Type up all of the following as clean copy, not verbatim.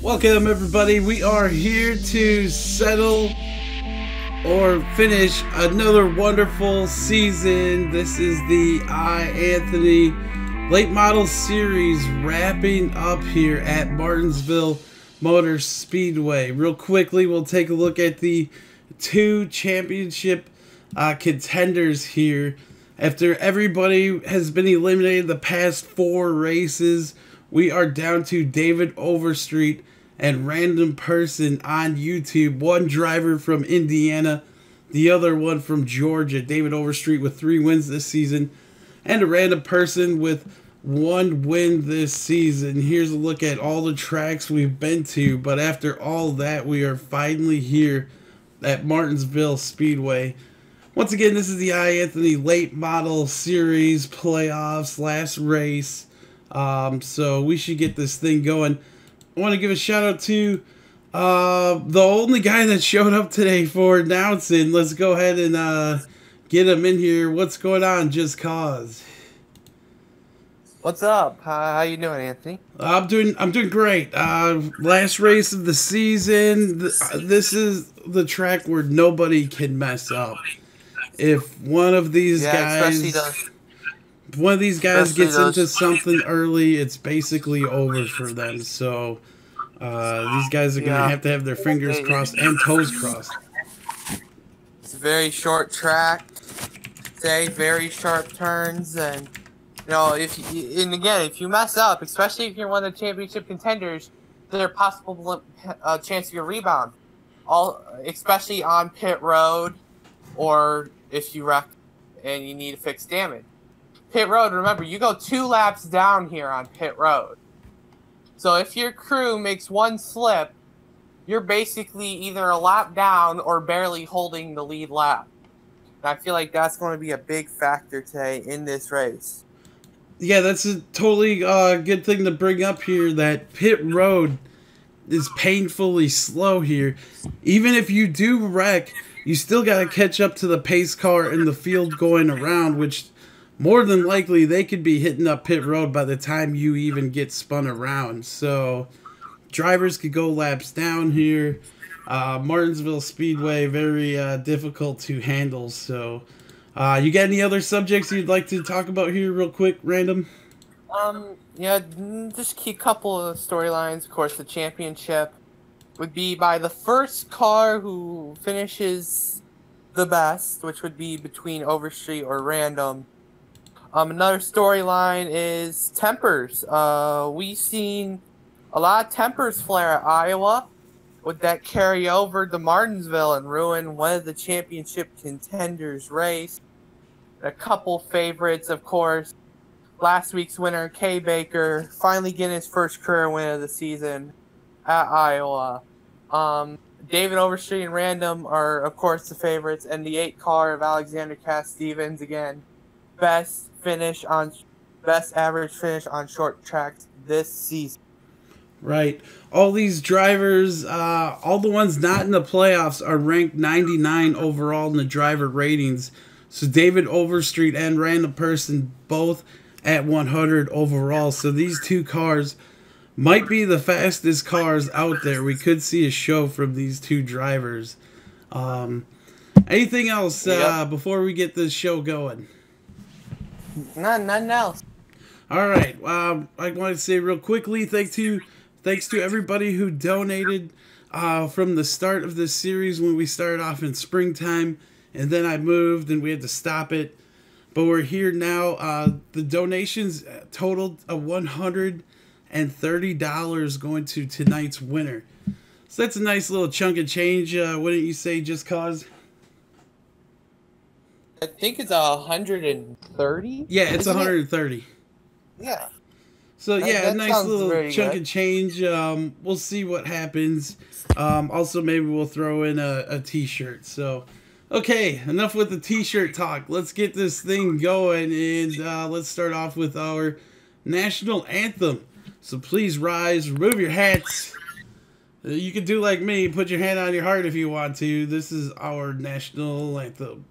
Welcome everybody, we are here to settle or finish another wonderful season. This is the iAnthuny Late Model Series wrapping up here at Martinsville Motor Speedway. Real quickly, we'll take a look at the two championship contenders here. After everybody has been eliminated the past 4 races, we are down to David Overstreet and random person on YouTube. One driver from Indiana, the other one from Georgia. David Overstreet with 3 wins this season, and a random person with 1 win this season. Here's a look at all the tracks we've been to, but after all that, we are finally here at Martinsville Speedway. Once again, this is the iAnthuny Late Model Series playoffs, last race. So we should get this thing going. I want to give a shout out to the only guy that showed up today for announcing. Let's go ahead and get him in here. What's going on, Just Cause? What's up? How you doing, Anthony? I'm doing great. Last race of the season. This is the track where nobody can mess up. If one of these guys gets into something early, it's basically over for them. So these guys are gonna have to have their fingers crossed and toes crossed. It's a very short track today, very sharp turns, and you know, if you mess up, especially if you're one of the championship contenders, there's a possible chance of your rebound. Especially on pit road, or if you wreck and you need to fix damage. Pit road, remember, you go 2 laps down here on pit road. So if your crew makes 1 slip, you're basically either a lap down or barely holding the lead lap. And I feel like that's going to be a big factor today in this race. Yeah, that's a totally good thing to bring up here, that pit road is painfully slow here. Even if you do wreck, you still got to catch up to the pace car in the field going around, which more than likely they could be hitting up pit road by the time you even get spun around. So drivers could go laps down here. Martinsville Speedway, very difficult to handle. So you got any other subjects you'd like to talk about here real quick, random? Yeah, just a couple of storylines. Of course, the championship would be by the first car who finishes the best, which would be between Overstreet or Random. Another storyline is tempers. We've seen a lot of tempers flare at Iowa. Would that carry over to Martinsville and ruin one of the championship contenders' race? A couple favorites, of course. Last week's winner, Kay Baker, finally getting his first career win of the season at Iowa. David Overstreet and Random are, of course, the favorites, and the 8 car of Alexander Cass Stevens, again, best average finish on short tracks this season. Right. All these drivers, all the ones not in the playoffs, are ranked 99 overall in the driver ratings. So David Overstreet and Random Person both at 100 overall. So these 2 cars might be the fastest cars out there. We could see a show from these 2 drivers. Anything else before we get this show going? Nothing else. All right. I want to say real quickly, thanks to everybody who donated from the start of this series when we started off in springtime, and then I moved and we had to stop it. But we're here now. The donations totaled $130 going to tonight's winner. So that's a nice little chunk of change, wouldn't you say, Just Cause? I think it's 130. Yeah, it's 130. Yeah. So yeah, a nice little chunk of change. We'll see what happens. Also, maybe we'll throw in a t-shirt. So, okay, enough with the t-shirt talk. Let's get this thing going, and let's start off with our national anthem. So please rise, remove your hats. You can do like me, put your hand on your heart if you want to. This is our national anthem.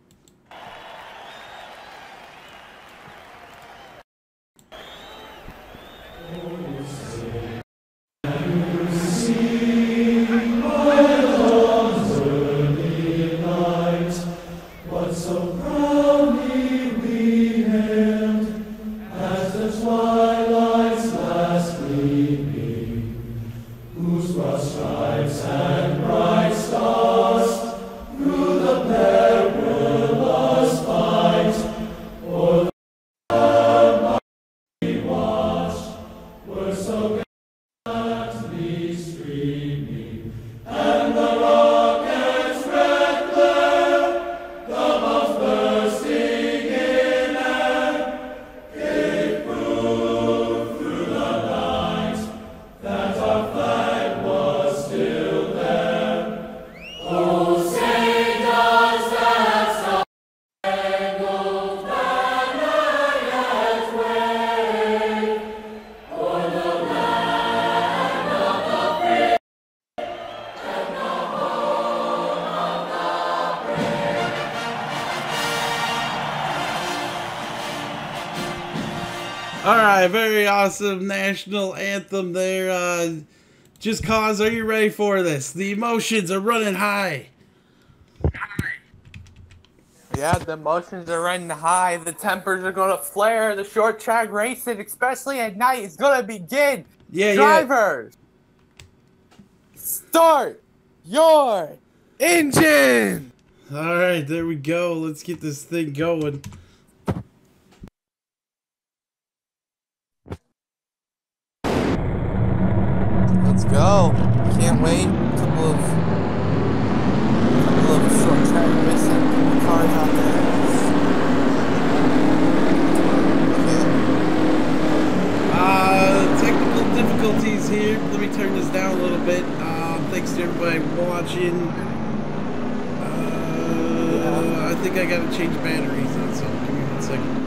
Alright, very awesome national anthem there. Just Cause, are you ready for this? The emotions are running high. Yeah, the emotions are running high. The tempers are going to flare. The short track racing, especially at night, is going to begin. Yeah, Drivers, start your engine. Alright, there we go. Let's get this thing going. Let's go. Can't wait. Couple of short track racing cars out there. Technical difficulties here. Let me turn this down a little bit. Thanks to everybody watching. I think I gotta change batteries on something. Give me 1 second.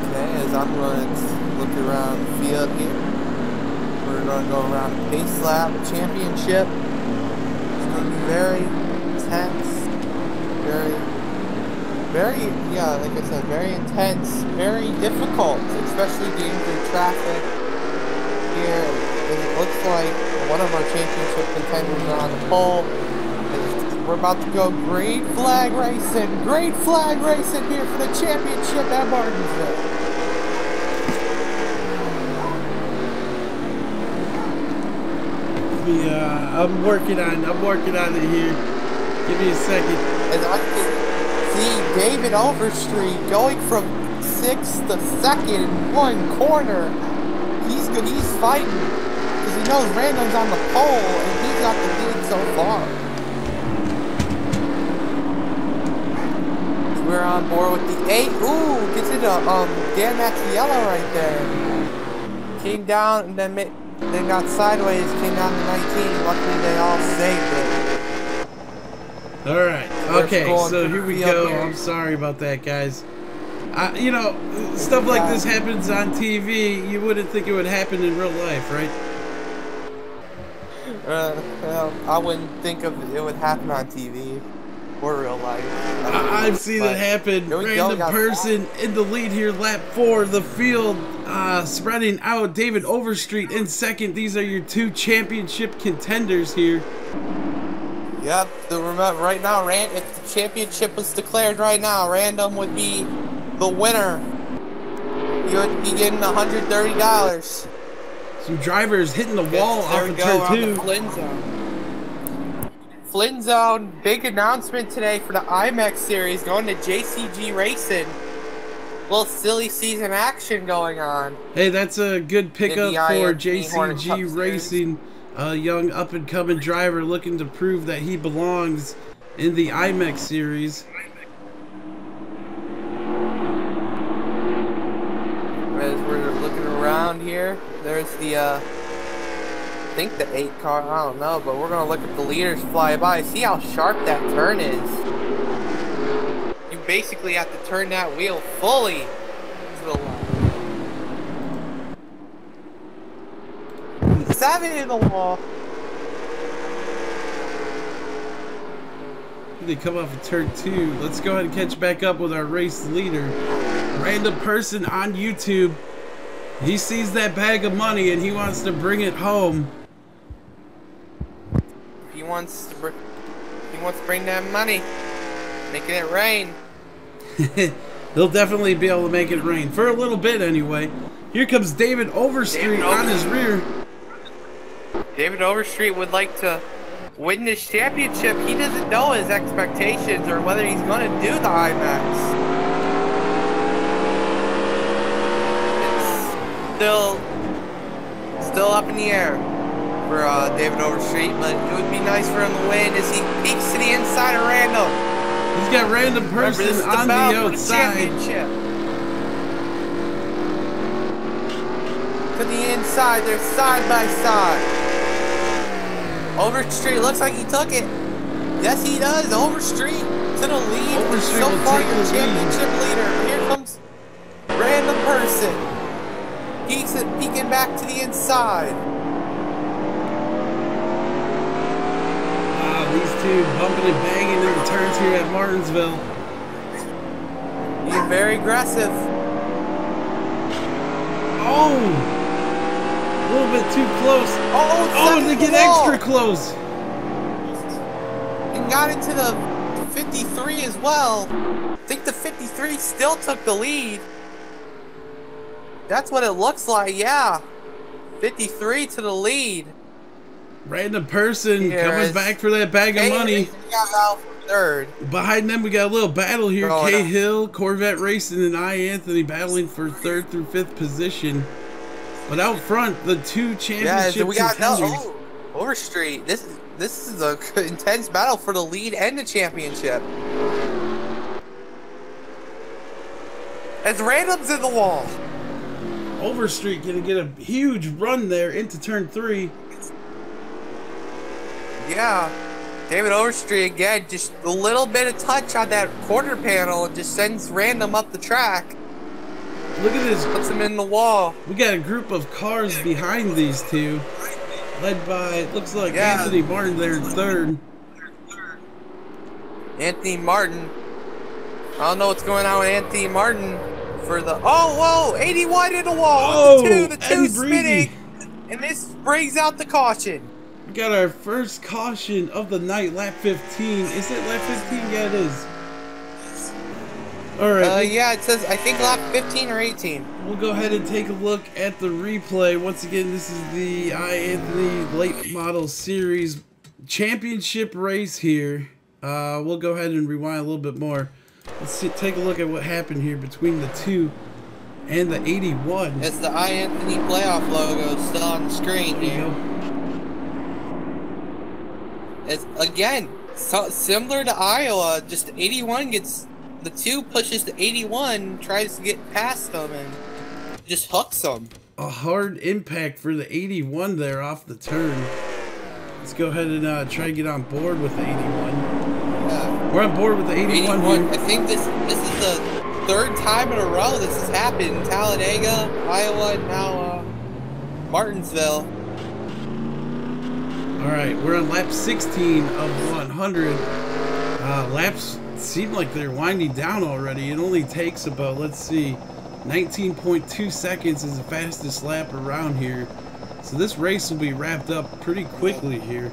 Okay, as I'm going to look around the field here. We're going to go around a pace lap championship. It's going to be very intense, yeah, like I said, very intense, very difficult, especially getting through traffic here. It looks like one of our championship contenders are on the pole. We're about to go green flag racing here for the championship at Martinsville. I'm working on it here. Give me a second. And I can see David Overstreet going from 6th to 2nd in one corner. He's good. He's fighting because he knows Random's on the pole and he's got the lead so far. We're on board with the 8. Ooh, gets it Dan Mattiello right there. Came down and then got sideways, came down to 19. Luckily, they all saved it. Alright, okay, so here we go. I'm sorry about that, guys. You know, stuff like this happens on TV. You wouldn't think it would happen in real life, right? Well, I wouldn't think it would happen on TV or real life. I've seen it happen. Random person in the lead here, lap 4. The field spreading out. David Overstreet in 2nd. These are your 2 championship contenders here. Yep. Right now, if the championship was declared right now, Random would be the winner. He would be getting $130. Some drivers hitting the wall off of turn 2. Flynn Zone, big announcement today for the IMAX series, going to JCG Racing. Little silly season action going on. Hey, that's a good pickup for JCG Racing. A young up-and-coming driver looking to prove that he belongs in the IMAX series. As we're looking around here, there's the I think the 8 car, I don't know, but we're going to look at the leaders fly by. See how sharp that turn is. You basically have to turn that wheel fully to the left. 7 in the wall. They come off of turn 2. Let's go ahead and catch back up with our race leader. Random person on YouTube. He sees that bag of money and he wants to bring it home. He wants to bring that money, making it rain. He'll definitely be able to make it rain for a little bit anyway. Here comes David Overstreet on his rear. David Overstreet would like to win this championship. He doesn't know his expectations or whether he's going to do the IMAX. It's still up in the air for David Overstreet, but it would be nice for him to win as he peeks to the inside of Random. He's got Random person on the outside. To the inside, they're side by side. Overstreet looks like he took it. Yes, he does. Overstreet to the lead. Overstreet So will far, take the the championship leader. Here comes Random person. He's peeking back to the inside. Wow, these two bumping and banging in the turns here at Martinsville. He's very aggressive. Oh! A little bit too close. Oh, and they get extra close. And got into the 53 as well. I think the 53 still took the lead. That's what it looks like, yeah. 53 to the lead. Random person coming back for that bag of money. Got out for third. Behind them, we got a little battle here. Hill, Corvette Racing, and iAnthuny battling for 3rd through 5th position. But out front, the two championship contenders. Overstreet. This is a intense battle for the lead and the championship. As Random's in the wall. Overstreet gonna get a huge run there into turn 3. Yeah. David Overstreet again, just a little bit of touch on that quarter panel and just sends Random up the track. Look at this. Puts him in the wall. We got a group of cars behind these two, led by, it looks like Anthony Martin there in 3rd. Anthony Martin. I don't know what's going on with Anthony Martin for the... Oh, whoa! 81 in the wall. Oh, the two spinning. And this brings out the caution. We got our first caution of the night, lap 15. Is it lap 15? Yeah, it is. All right. Yeah, it says, I think lap 15 or 18. We'll go ahead and take a look at the replay. Once again, this is the iAnthuny Late Model Series Championship race here. We'll go ahead and rewind a little bit more. Let's take a look at what happened here between the 2 and the 81. It's the iAnthuny playoff logo still on the screen here. It's, again, so similar to Iowa, just 81 gets... The 2 pushes to 81, tries to get past them, and just hooks them. A hard impact for the 81 there off the turn. Let's go ahead and try to get on board with the 81. Yeah. We're on board with the 81 here. I think this is the 3rd time in a row this has happened in Talladega, Iowa, and now Martinsville. All right, we're on lap 16 of 100. Laps seem like they're winding down already. It only takes about, let's see, 19.2 seconds is the fastest lap around here. So this race will be wrapped up pretty quickly here.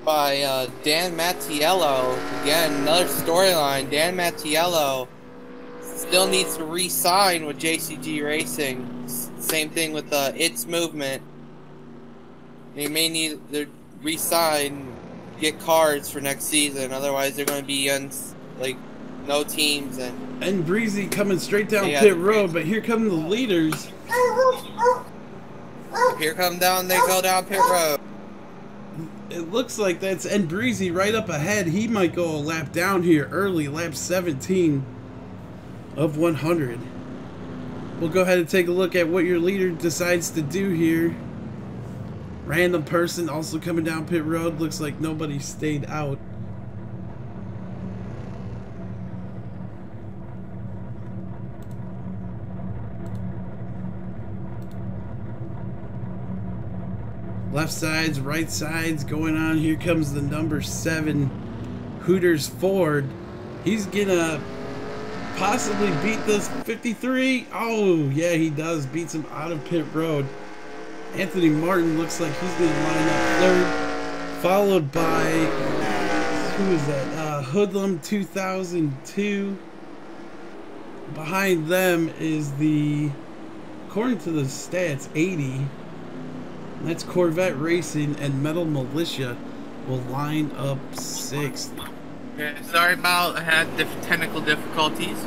By Dan Mattiello. Again, another storyline. Dan Mattiello still needs to re-sign with JCG Racing. Same thing with It's Movement. He may need to re-sign, get cards for next season. Otherwise, they're going to be on no teams. And Breezy coming straight down pit road, but here come the leaders. Here come down. They go down pit road. It looks like that's Breezy right up ahead. He might go a lap down here early, lap 17 of 100. We'll go ahead and take a look at what your leader decides to do here. Random person also coming down pit road. Looks like nobody stayed out. Left sides, right sides going on. Here comes the number 7 Hooters Ford. He's gonna possibly beat this 53. Oh yeah, he does. Beats him out of pit road. Anthony Martin looks like he's going to line up 3rd, followed by, who is that? Hoodlum 2002. Behind them is the, according to the stats, 80. That's Corvette Racing and Metal Militia will line up 6th. Yeah, sorry about I had technical difficulties.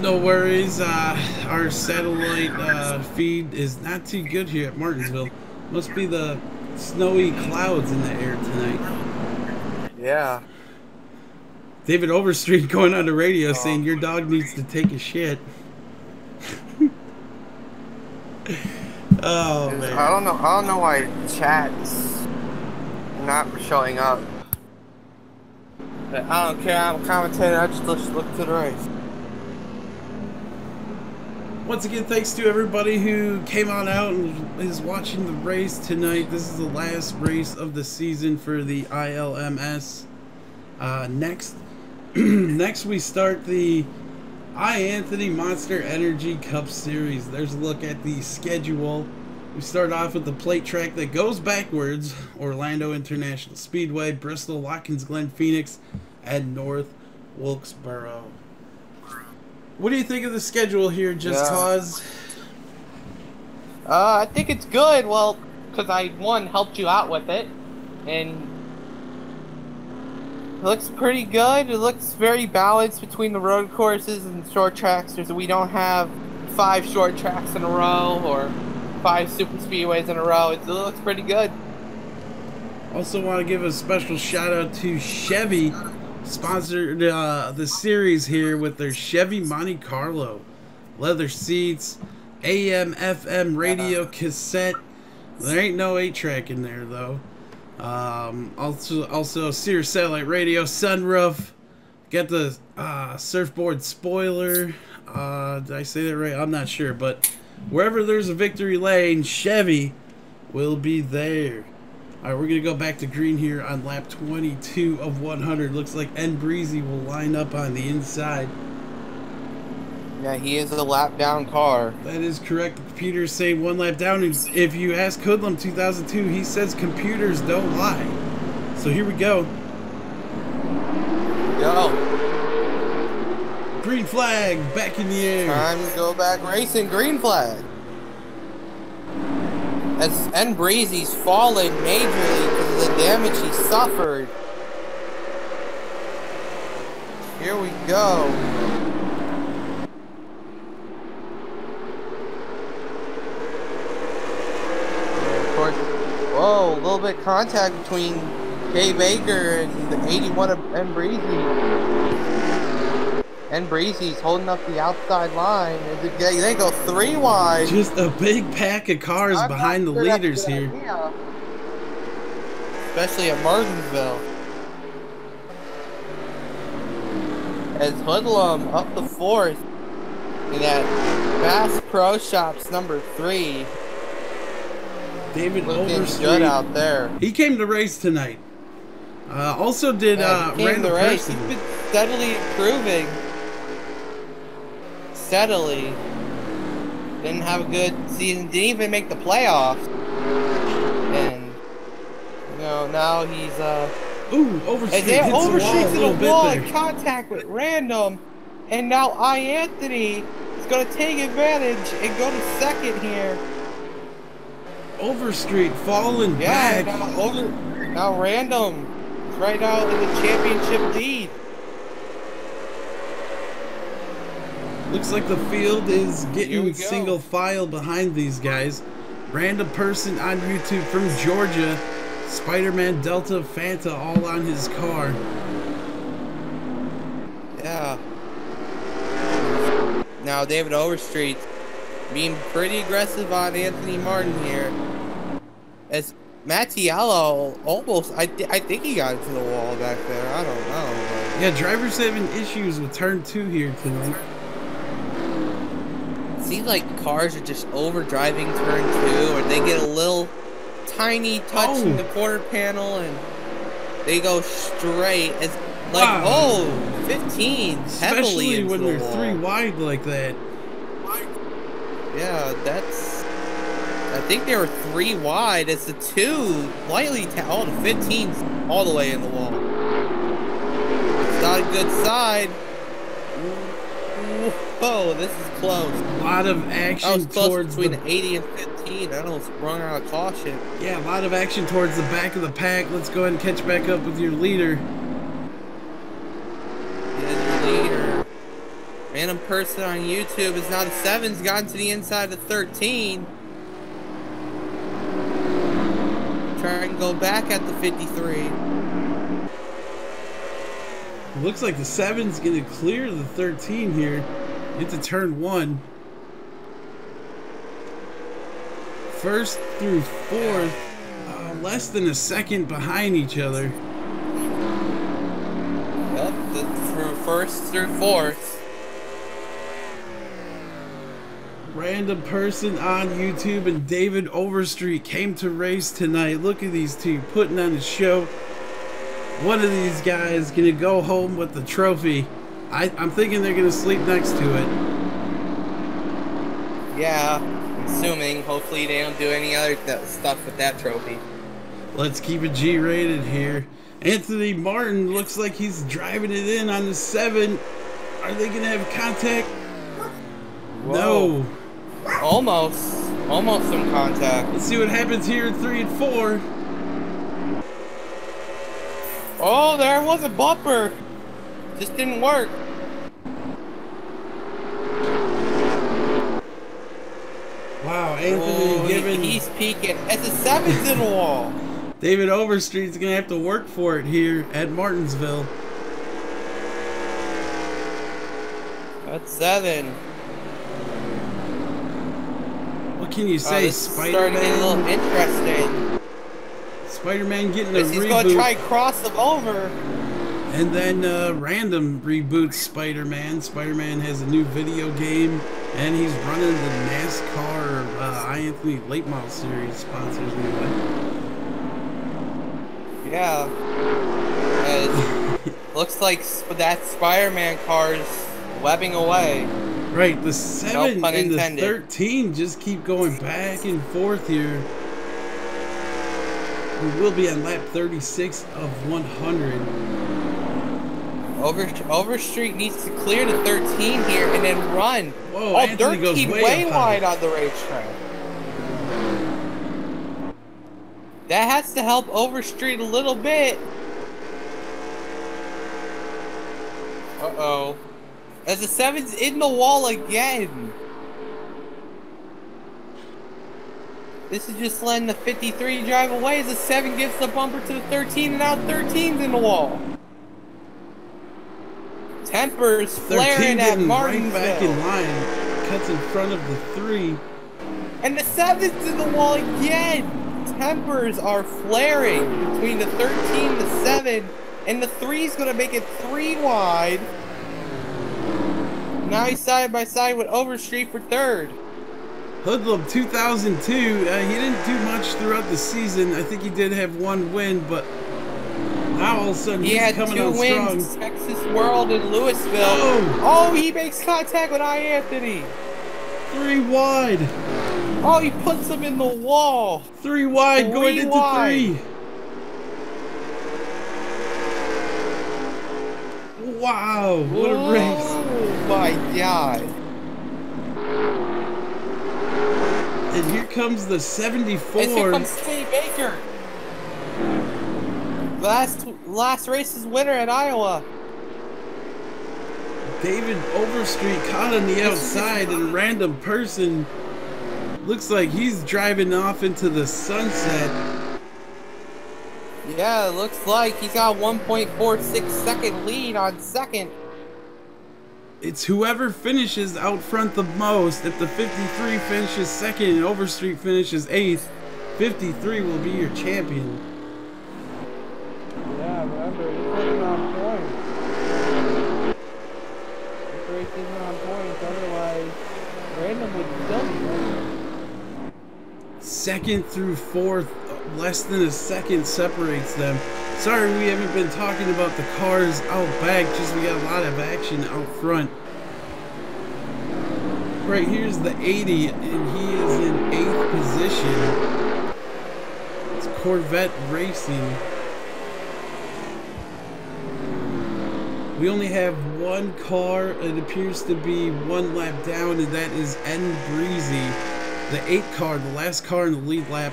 No worries. Our satellite feed is not too good here at Martinsville. Must be the snowy clouds in the air tonight. Yeah. David Overstreet going on the radio saying your dog needs to take a shit. Oh man. I don't know why chat's not showing up. But I don't care, I'm a commentator, I just look to the race. Once again, thanks to everybody who came on out and is watching the race tonight. This is the last race of the season for the ILMS. Next we start the iAnthuny Monster Energy Cup Series. There's a look at the schedule. We start off with the plate track that goes backwards. Orlando International Speedway, Bristol, Watkins Glen, Phoenix, and North Wilkesboro. What do you think of the schedule here, Just Cause? I think it's good. Well, because I helped you out with it, and it looks pretty good. It looks very balanced between the road courses and short tracks. We don't have 5 short tracks in a row or 5 super speedways in a row. It looks pretty good. Also want to give a special shout out to Chevy. Sponsored the series here with their Chevy Monte Carlo. Leather seats, AM, FM, radio, cassette. There ain't no 8-track in there though. Also Sears satellite radio, sunroof. Got the surfboard spoiler. Did I say that right? I'm not sure, but wherever there's a victory lane, Chevy will be there. Alright, we're going to go back to green here on lap 22 of 100. Looks like N Breezy will line up on the inside. Yeah, he is a lap down car. That is correct. Computers say 1 lap down. If you ask Hoodlum 2002, he says computers don't lie. So here we go. Go. Green flag back in the air. Time to go back racing. Green flag. As N Breezy's fallen majorly because of the damage he suffered. Here we go. And of course, whoa, a little bit of contact between Jay Baker and the 81 of N Breezy. And Breezy's holding up the outside line. They go 3 wide. Just a big pack of cars behind the leaders here. Idea. Especially at Martinsville. As Hoodlum up the 4th in that Bass Pro Shops number 3. David Overstreet good out there. He came to race tonight. Also did Randall Person. He's been steadily improving. Steadily. Didn't have a good season. Didn't even make the playoffs. And you know now he's ooh, Overstreet hits Overstreet's the wall a in the wall in bit there. contact with Random, and now iAnthuny is going to take advantage and go to second here. Overstreet falling back. Now Random is right now in the championship lead. Looks like the field is getting single file behind these guys. Random Person on YouTube from Georgia. Spider-Man, Delta, Fanta all on his car. Yeah. Now David Overstreet being pretty aggressive on Anthony Martin here. As Mattiello almost, I think he got into the wall back there. I don't know. Yeah, drivers having issues with turn 2 here tonight. Seems like cars are just overdriving turn 2, or they get a little tiny touch in the quarter panel and they go straight. It's like 15 Especially heavily when into the they're wall. 3 wide like that. Yeah, that's. I think they were 3 wide. It's the 2 lightly. The 15's all the way in the wall. It's not a good side. Whoa, this is close. A lot of action I was close towards between the 80 and 15. I almost run out of caution. Yeah, a lot of action towards the back of the pack. Let's go ahead and catch back up with your leader. Yeah, your leader. Random person on YouTube is now the 7's gotten to the inside of 13. Try and go back at the 53. Looks like the 7's going to clear the 13 here into turn 1. First through fourth, less than a second behind each other. Yep, through first through fourth. Random person on YouTube and David Overstreet came to race tonight. Look at these two putting on a show. One of these guys gonna go home with the trophy. I'm thinking they're gonna sleep next to it. Yeah, assuming. Hopefully they don't do any other stuff with that trophy. Let's keep it G-rated here. Anthony Martin looks like he's driving it in on the 7. Are they gonna have contact? Whoa. No. Almost some contact. Let's see what happens here in 3 and 4. Oh, there was a bumper. Just didn't work. Wow, Anthony giving... He's peeking. As the 7's in the wall. David Overstreet's going to have to work for it here at Martinsville. That's 7. What can you say, This is starting to get a little interesting. Spider-Man getting a reboot. He's going to try cross him over. And then random reboots Spider-Man. Spider-Man has a new video game, and he's running the NASCAR iAnthuny Late Model Series sponsors anyway. Yeah. Looks like that Spider-Man car's webbing away. Right, the 7 No pun and the intended. 13 just keep going back and forth here. We will be on lap 36 of 100. Overstreet needs to clear the 13 here and then run. Whoa, Oh, Anthony dirt goes keep way way up wide high. on the racetrack. That has to help Overstreet a little bit. Uh-oh. As the 7's in the wall again. This is just letting the 53 drive away as the 7 gives the bumper to the 13 and now 13's in the wall. Tempers 13 flaring at getting right back in Martinsville. line. Cuts in front of the 3. And the 7's in the wall again. Tempers are flaring between the 13 and the 7. And the 3's going to make it 3 wide. Now he's side by side with Overstreet for 3rd. Hoodlum 2002, he didn't do much throughout the season. I think he did have 1 win, but now all of a sudden He he's had coming 2 on wins, strong. Texas World and Louisville. Oh. Oh, he makes contact with iAnthuny. 3 wide. Oh, he puts him in the wall. 3 wide, 3 going into wide. 3. Wow, what a race. Oh my God. And here comes the 74. And here comes Kenny Baker. Last race's winner at Iowa. David Overstreet caught on the outside, and a random person looks like he's driving off into the sunset. Yeah, it looks like he's got 1.46 second lead on 2nd. It's whoever finishes out front the most. If the 53 finishes 2nd and Overstreet finishes 8th, 53 will be your champion. Yeah, remember, he's looking on points. This race isn't on points, otherwise Random would still be winning. 2nd through 4th, less than a second separates them. Sorry we haven't been talking about the cars out back, just we got a lot of action out front. Right here's the 80, and he is in 8th position. It's Corvette Racing. We only have one car. It appears to be one lap down, and that is N Breezy, the 8 car, the last car in the lead lap.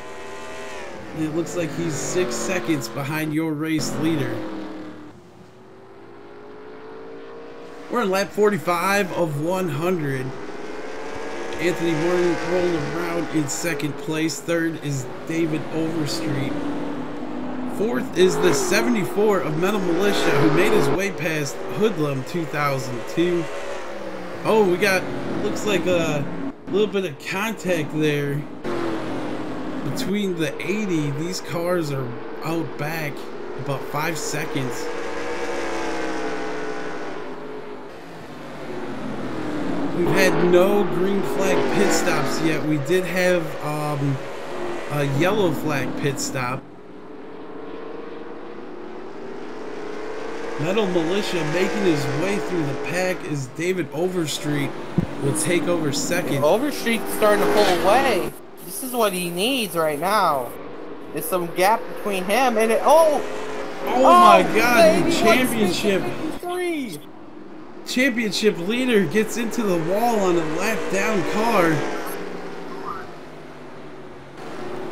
And it looks like he's 6 seconds behind your race leader. We're in lap 45 of 100. Anthony Martin rolling around in second place. Third is David Overstreet. Fourth is the 74 of Metal Militia, who made his way past Hoodlum 2002. Oh, we got, looks like a little bit of contact there between the 80. These cars are out back about 5 seconds. We've had no green flag pit stops yet. We did have a yellow flag pit stop. Metal Militia making his way through the pack as David Overstreet will take over second. Overstreet's starting to pull away. This is what he needs right now. There's some gap between him and it. Oh my God! The championship leader gets into the wall on a lap down car.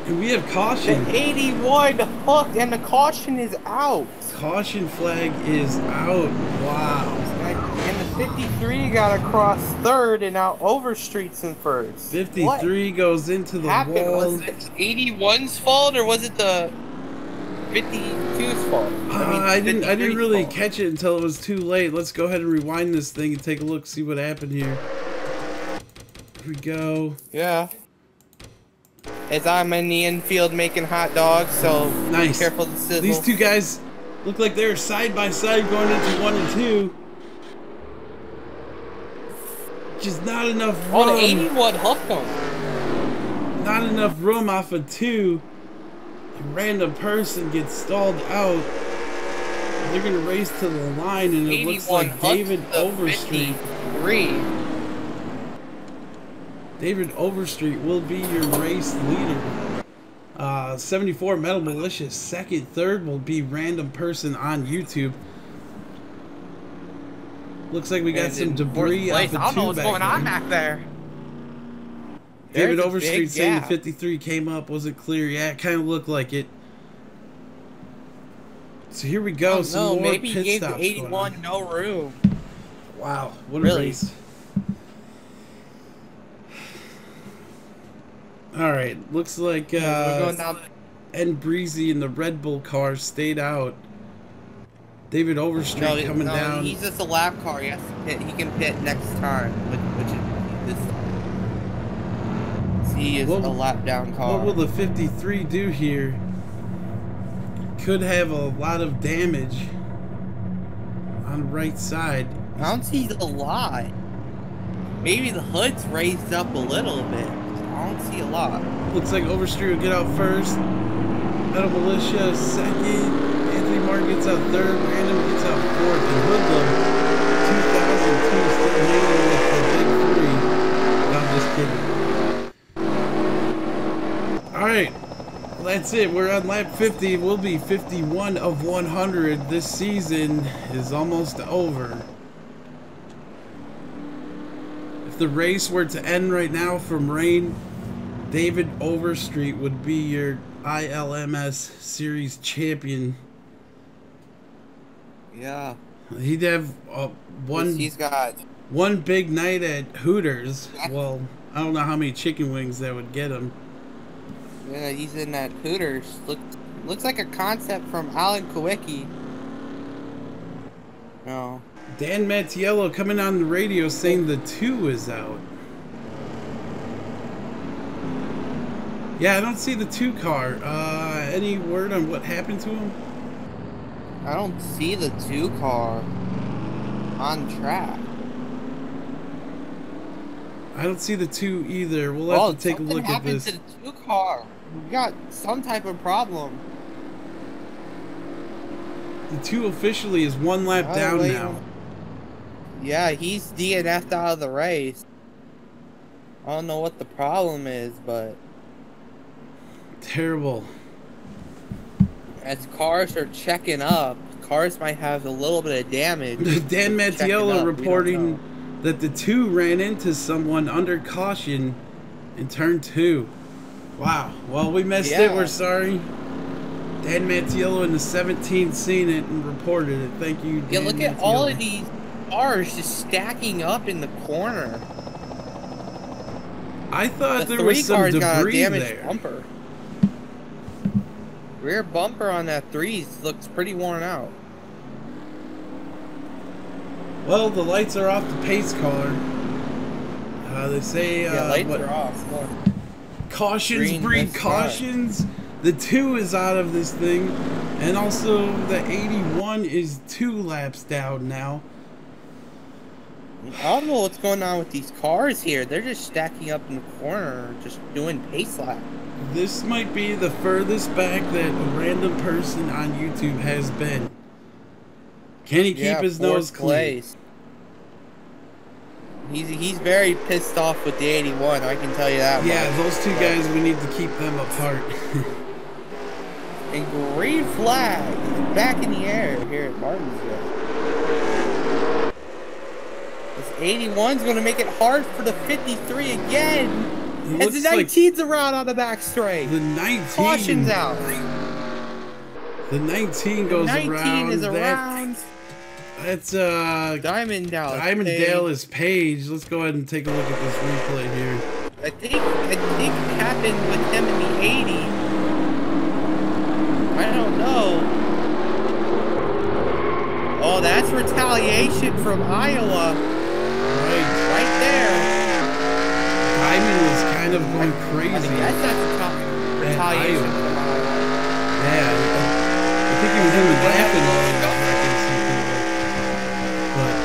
And we have caution. The 81 hooked and the caution is out. Caution flag is out. Wow. And the 53 got across third and now Overstreet's in first. 53 goes into the wall. Was it 81's fault or was it the 52's fault? I didn't really catch it until it was too late. Let's go ahead and rewind this thing and take a look, see what happened here. Here we go. Yeah. As I'm in the infield making hot dogs, so nice. Be careful to sizzle. These two guys look like they're side by side going into 1 and 2. Just not enough room. Oh, the 81 hooked him. Not enough room off of 2. A random person gets stalled out. They're going to race to the line, and it looks like David Overstreet. 53. David Overstreet will be your race leader. 74 Metal Militia second. Third will be random person on YouTube. Looks like we got some debris off the 2 back there. I don't know what's going on back there. David Overstreet saying the 53 came up, wasn't clear. Yeah, it kind of looked like it. So here we go. Some more maybe pit he gave stops the 81 no room. Wow, what a race. Alright, looks like we're going down. N Breezy in the Red Bull car stayed out. David Overstreet coming down. He's just a lap car. He has to pit. He can pit next time, which is this. He is a lap down car. What will the 53 do here? Could have a lot of damage on the right side. I don't see a lot. Maybe the hood's raised up a little bit. I don't see a lot. Looks like Overstreet will get out first. Metal Militia second. Anthony Martin gets out third. Random gets out fourth. And Hoodlum 2002 still hanging with the big 3. No, I'm just kidding. Alright. Well, that's it. We're on lap 50. We'll be 51 of 100. This season is almost over. If the race were to end right now from rain, David Overstreet would be your ILMS Series champion. Yeah. He'd have He's got one big night at Hooters. Well, I don't know how many chicken wings that would get him. Yeah, he's in that Hooters. Looks like a concept from Alan Kowicki. No. Dan Mattiello coming on the radio saying the 2 is out. Yeah, I don't see the 2 car. Any word on what happened to him? I don't see the 2 car on track. I don't see the 2 either. We'll have to take a look at this. Something happened to the 2 car. We got some type of problem. The 2 officially is 1 lap down now. Yeah, he's DNF'd out of the race. I don't know what the problem is, but... Terrible. As cars are checking up, cars might have a little bit of damage. Dan Mattiello reporting that the 2 ran into someone under caution in turn 2. Wow. Well, we missed it. We're sorry. Dan Mattiello in the 17th seen it and reported it. Thank you, Dan. Yeah, look at all of these cars just stacking up in the corner. I thought there was some debris there. Bumper. Rear bumper on that 3 looks pretty worn out. Well, the lights are off the pace car. They say lights are off. Look. Cautions breed cautions. The 2 is out of this thing, and also the 81 is 2 laps down now. I don't know what's going on with these cars here. They're just stacking up in the corner, just doing pace lap. This might be the furthest back that a random person on YouTube has been. Can he keep his nose clean? He's very pissed off with the 81, I can tell you that much. Yeah, those 2 guys, we need to keep them apart. And green flag back in the air here at Martinsville. This 81's going to make it hard for the 53 again. As the 19's around on the back straight. The 19. Caution's out. The 19 goes around. 19 is around. That's Diamond Dallas Page. Let's go ahead and take a look at this replay here. I think it happened with him in the 80. I don't know. Oh, that's retaliation from Iowa. Right there. Diamond was kind of going crazy. I think that's retaliation from Iowa. Yeah, I think he was even laughing while he was wrecking something. But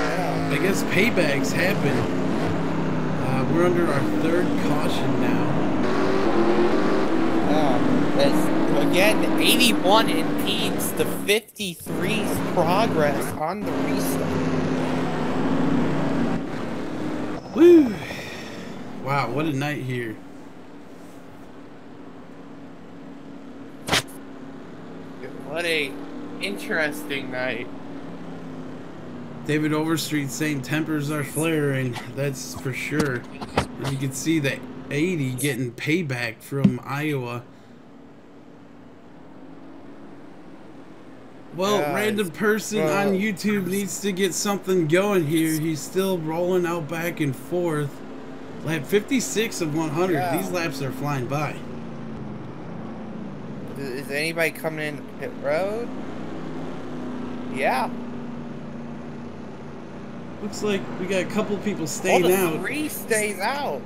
I guess paybacks happen. We're under our 3rd caution now. Again, 81 impedes the 53's progress on the restart. Woo! Wow, what a night here. What a interesting night. David Overstreet saying tempers are flaring. That's for sure. And you can see the 80 getting payback from Iowa. Well, random person on YouTube needs to get something going here. He's still rolling out back and forth. Lap 56 of 100. Yeah. These laps are flying by. Is anybody coming in the pit road? Yeah. Looks like we got a couple people staying out. 3 stays out.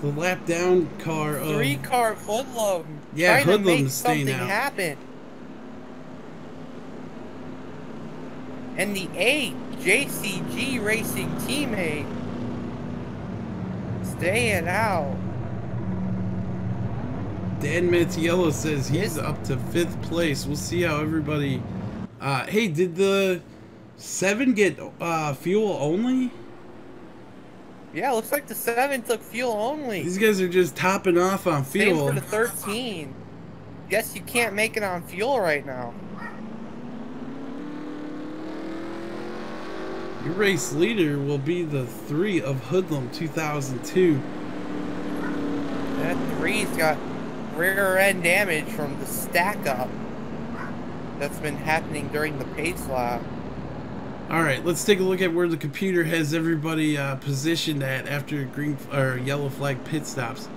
The lap down car of 3 car Hoodlum. Yeah, Hoodlum's staying out. Happen. And the 8 JCG Racing teammate staying out. Dan Mattiello says he's up to 5th place. We'll see how everybody. Hey, did the 7 get fuel only? Yeah, looks like the 7 took fuel only. These guys are just topping off on fuel. Same for the 13. Guess you can't make it on fuel right now. Your race leader will be the 3 of Hoodlum 2002. That 3's got rear end damage from the stack up that's been happening during the pace lap. Alright, let's take a look at where the computer has everybody positioned at after green or yellow flag pit stops.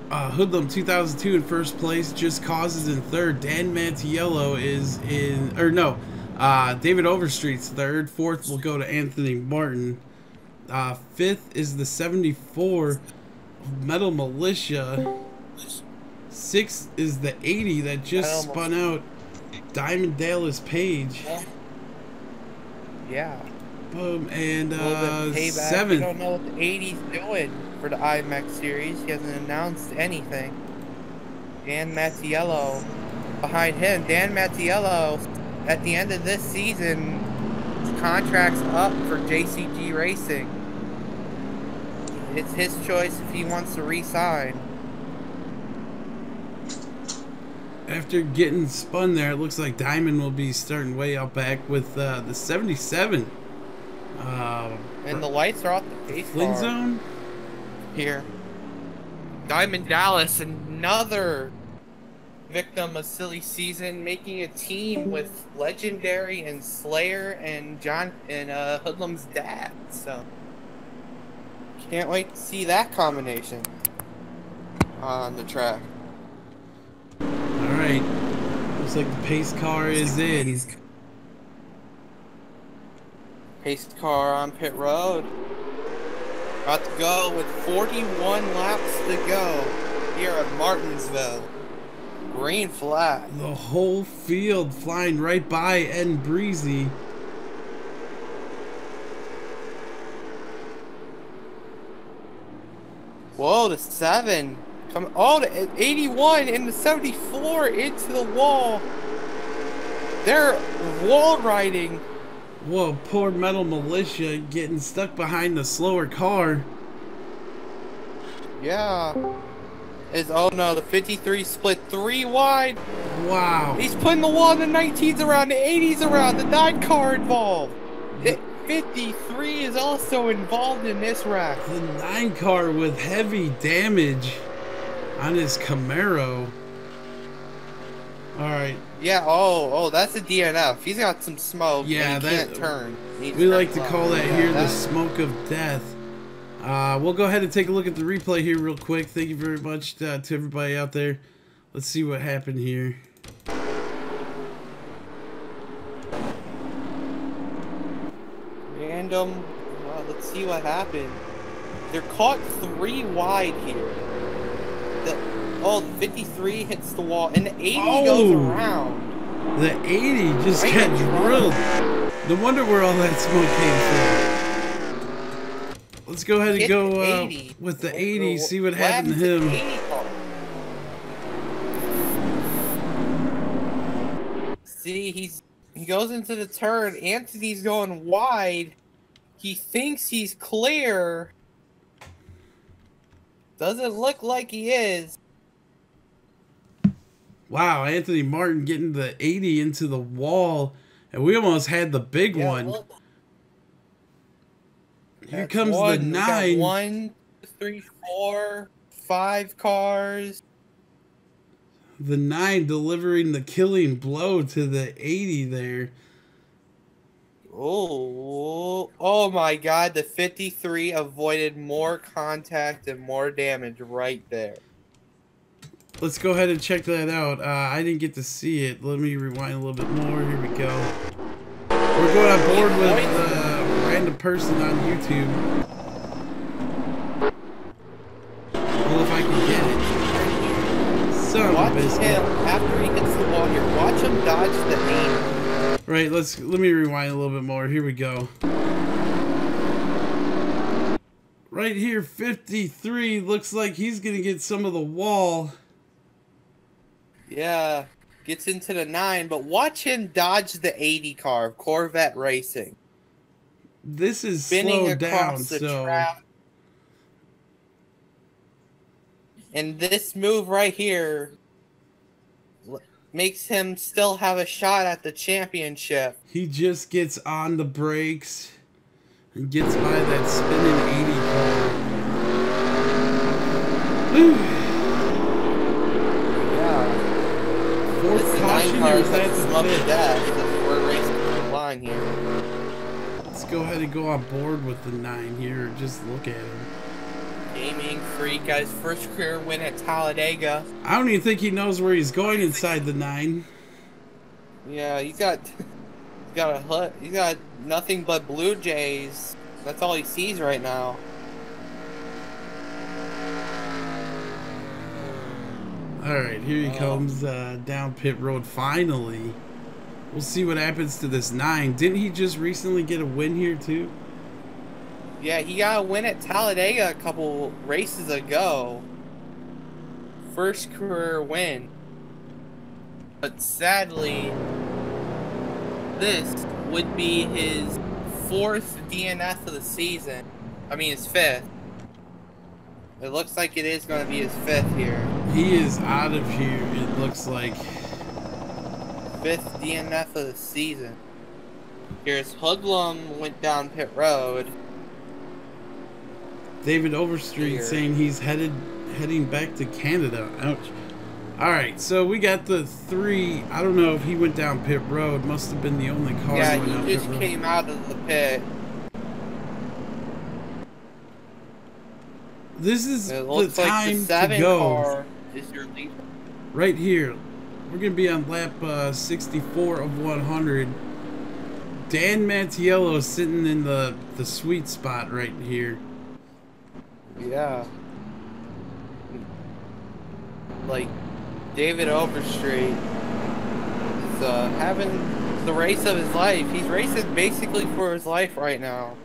Hoodlum 2002 in 1st place, Just Causes in 3rd, Dan Mattiello is in, or no, David Overstreet's 3rd, 4th will go to Anthony Martin, 5th is the 74 Metal Militia, 6th is the 80 that just spun out Diamond Dallas Page. Yeah. Boom, and 7th. We don't know what the 80's doing for the IMAX series. He hasn't announced anything. Dan Mattiello behind him. Dan Mattiello, at the end of this season, his contract's up for JCG Racing. It's his choice if he wants to re-sign. After getting spun there, it looks like Diamond will be starting way out back with the 77. And the lights are off the pace Flint car zone? here. Diamond Dallas, another victim of silly season, making a team with Legendary and Slayer and Hoodlum's dad. So can't wait to see that combination on the track. Alright. Looks like the pace car is in. Pace car on pit road. About to go with 41 laps to go here at Martinsville. Green flag. The whole field flying right by and breezy. Whoa, the 7. Oh, the 81 and the 74 into the wall. They're wall riding. Whoa, poor Metal Militia getting stuck behind the slower car. Yeah. Oh no, the 53 split 3 wide. Wow. He's putting the wall, the 19s around, the 80s around, the 9 car involved. The 53 is also involved in this wreck. The 9 car with heavy damage on his Camaro. Alright. Yeah, oh, that's a DNF. He's got some smoke. Yeah, and he can't turn. We like to call that here the smoke of death. We'll go ahead and take a look at the replay here real quick. Thank you very much to everybody out there. Let's see what happened here. Random. Let's see what happened. They're caught 3 wide here. The 53 hits the wall, and the 80 goes around. The 80 just got drilled. No wonder where all that smoke came from. Let's go ahead and go with the 80, see what happened to him. See, he goes into the turn. Anthony's going wide. He thinks he's clear. Doesn't look like he is. Wow, Anthony Martin getting the 80 into the wall, and we almost had the big one. Look. Here comes the 9. 1, 2, 3, 4, 5 cars. The 9 delivering the killing blow to the 80 there. Oh my God, the 53 avoided more contact and more damage right there. Let's go ahead and check that out. I didn't get to see it. Let me rewind a little bit more. Here we go. We're going on board with a random person on YouTube. Well, if I can get it. Son of a biscuit. Watch him after he hits the wall here. Watch him dodge the 8. Right, let me rewind a little bit more. Here we go. Right here, 53 looks like he's gonna get some of the wall. Yeah, gets into the 9, but watch him dodge the 80 car of Corvette Racing. This is Spinning slowed down, across the so. track. And this move right here makes him still have a shot at the championship. He just gets on the brakes and gets by that spinning 80 car. Woo. Yeah. Fourth caution, or is that the fifth? We're racing the line here. Let's go ahead and go on board with the 9 here. Just look at him. Gaming freak got his first career win at Talladega. I don't even think he knows where he's going inside the 9. Yeah, he's got nothing but Blue Jays. That's all he sees right now. Alright, here he comes down pit road finally. We'll see what happens to this 9. Didn't he just recently get a win here too? Yeah, he got a win at Talladega a couple races ago. First career win. But sadly, this would be his 4th DNF of the season. I mean, his 5th. It looks like it is going to be his 5th here. He is out of here, it looks like. 5th DNF of the season. Here's Hoodlum went down pit road. David Overstreet saying he's heading back to Canada. Ouch. Alright, so we got the 3. I don't know if he went down pit road. Must have been the only car yeah, that went down he just pit road. came out of the pit. This is It the looks like time the 7 to go. car is your leader. Right here. We're going to be on lap 64 of 100. Dan Mattiello sitting in the sweet spot right here. Yeah. Like, David Overstreet is having the race of his life. He's racing basically for his life right now.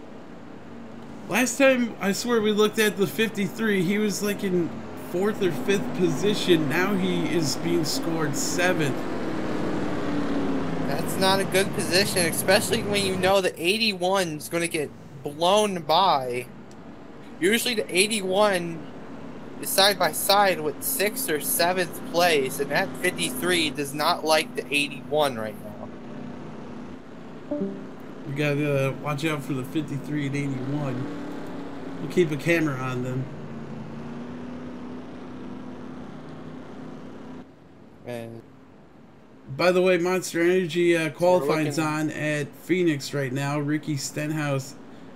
Last time, I swear, we looked at the 53, he was like in 4th or 5th position. Now he is being scored 7th. That's not a good position, especially when you know the 81 is going to get blown by. Usually the 81 is side by side with 6th or 7th place, and that 53 does not like the 81 right now. We gotta watch out for the 53 and 81. We'll keep a camera on them. And by the way, Monster Energy qualifying's on at Phoenix right now. Ricky Stenhouse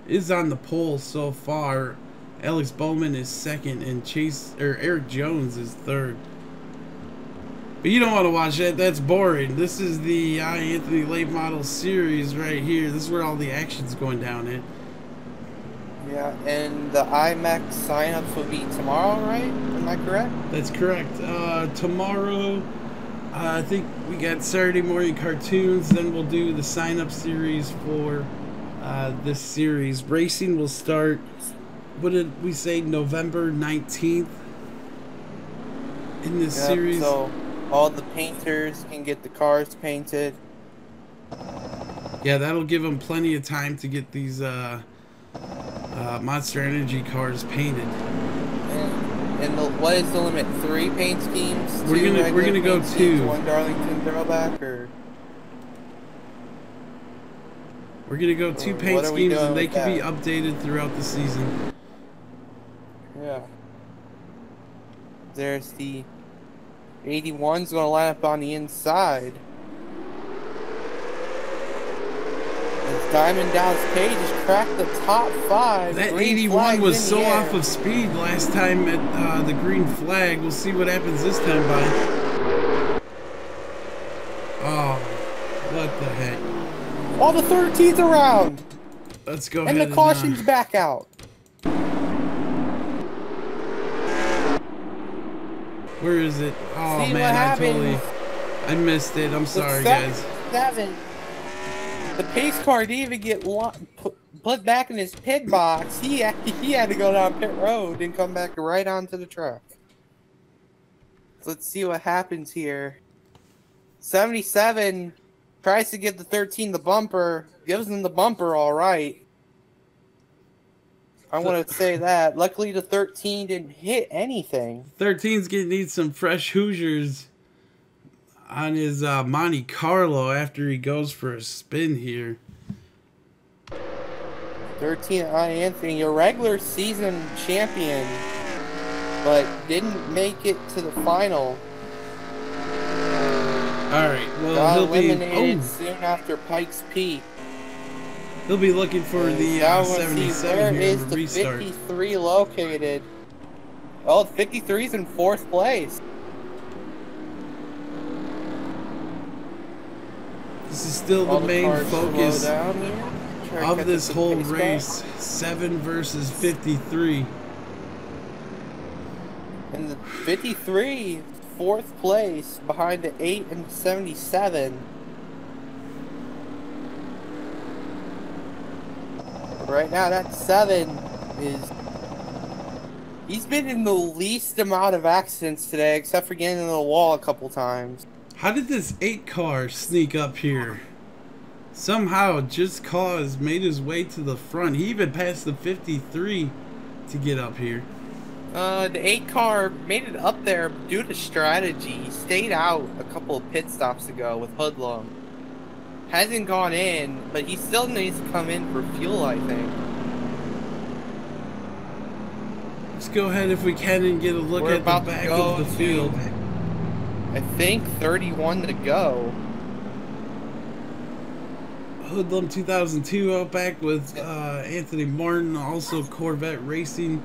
is on the pole so far. Alex Bowman is 2nd, and Eric Jones is 3rd. But you don't want to watch that. That's boring. This is the iAnthuny Late Model Series right here. This is where all the action's going down at. yeah, and the IMAX signups will be tomorrow, right? Am I correct? That's correct. Tomorrow, I think we got Saturday morning cartoons. Then we'll do the sign-up series for this series. Racing will start, what did we say, November 19th in this series. So all the painters can get the cars painted. Yeah, that'll give them plenty of time to get these Monster Energy cars painted. And what is the limit? 3 paint schemes? We're gonna go 2. 1 Darlington throwback, or we're gonna go 2 paint schemes, and they can be updated throughout the season. Yeah. There's the 81's gonna line up on the inside. Diamond Dallas Page has cracked the top 5. That 81 was so off of speed last time at the green flag. We'll see what happens this time, buddy. Oh, what the heck. All the 13th around. Let's go ahead. And the caution's back out. Where is it? Oh, see man, I missed it. I'm sorry, guys. 7. The pace car didn't even get put back in his pit box. He had to go down pit road and come back right onto the track. So let's see what happens here. 77 tries to give the 13 the bumper. Gives him the bumper all right. I want to say that. Luckily, the 13 didn't hit anything. 13's gonna need some fresh Hoosiers on his Monte Carlo after he goes for a spin here. 13 iAnthuny, your regular season champion, but didn't make it to the final. Alright, well, got he'll be eliminated soon after Pikes Peak. He'll be looking for the 77 here in the restart. Where is the 53 located? Oh, the 53's in 4th place. This is still the main focus of this whole race. 7 versus 53. And the 53, 4th place, behind the 8 and 77. Right now, that 7 is... He's been in the least amount of accidents today, except for getting into the wall a couple times. How did this 8 car sneak up here? Somehow, Just Cause made his way to the front. He even passed the 53 to get up here. The 8 car made it up there due to strategy. He stayed out a couple of pit stops ago with Hoodlum. Hasn't gone in, but he still needs to come in for fuel, I think. Let's go ahead if we can and get a look at the back of the field. I think 31 to go. Hoodlum 2002 Outback with Anthony Martin, also Corvette Racing,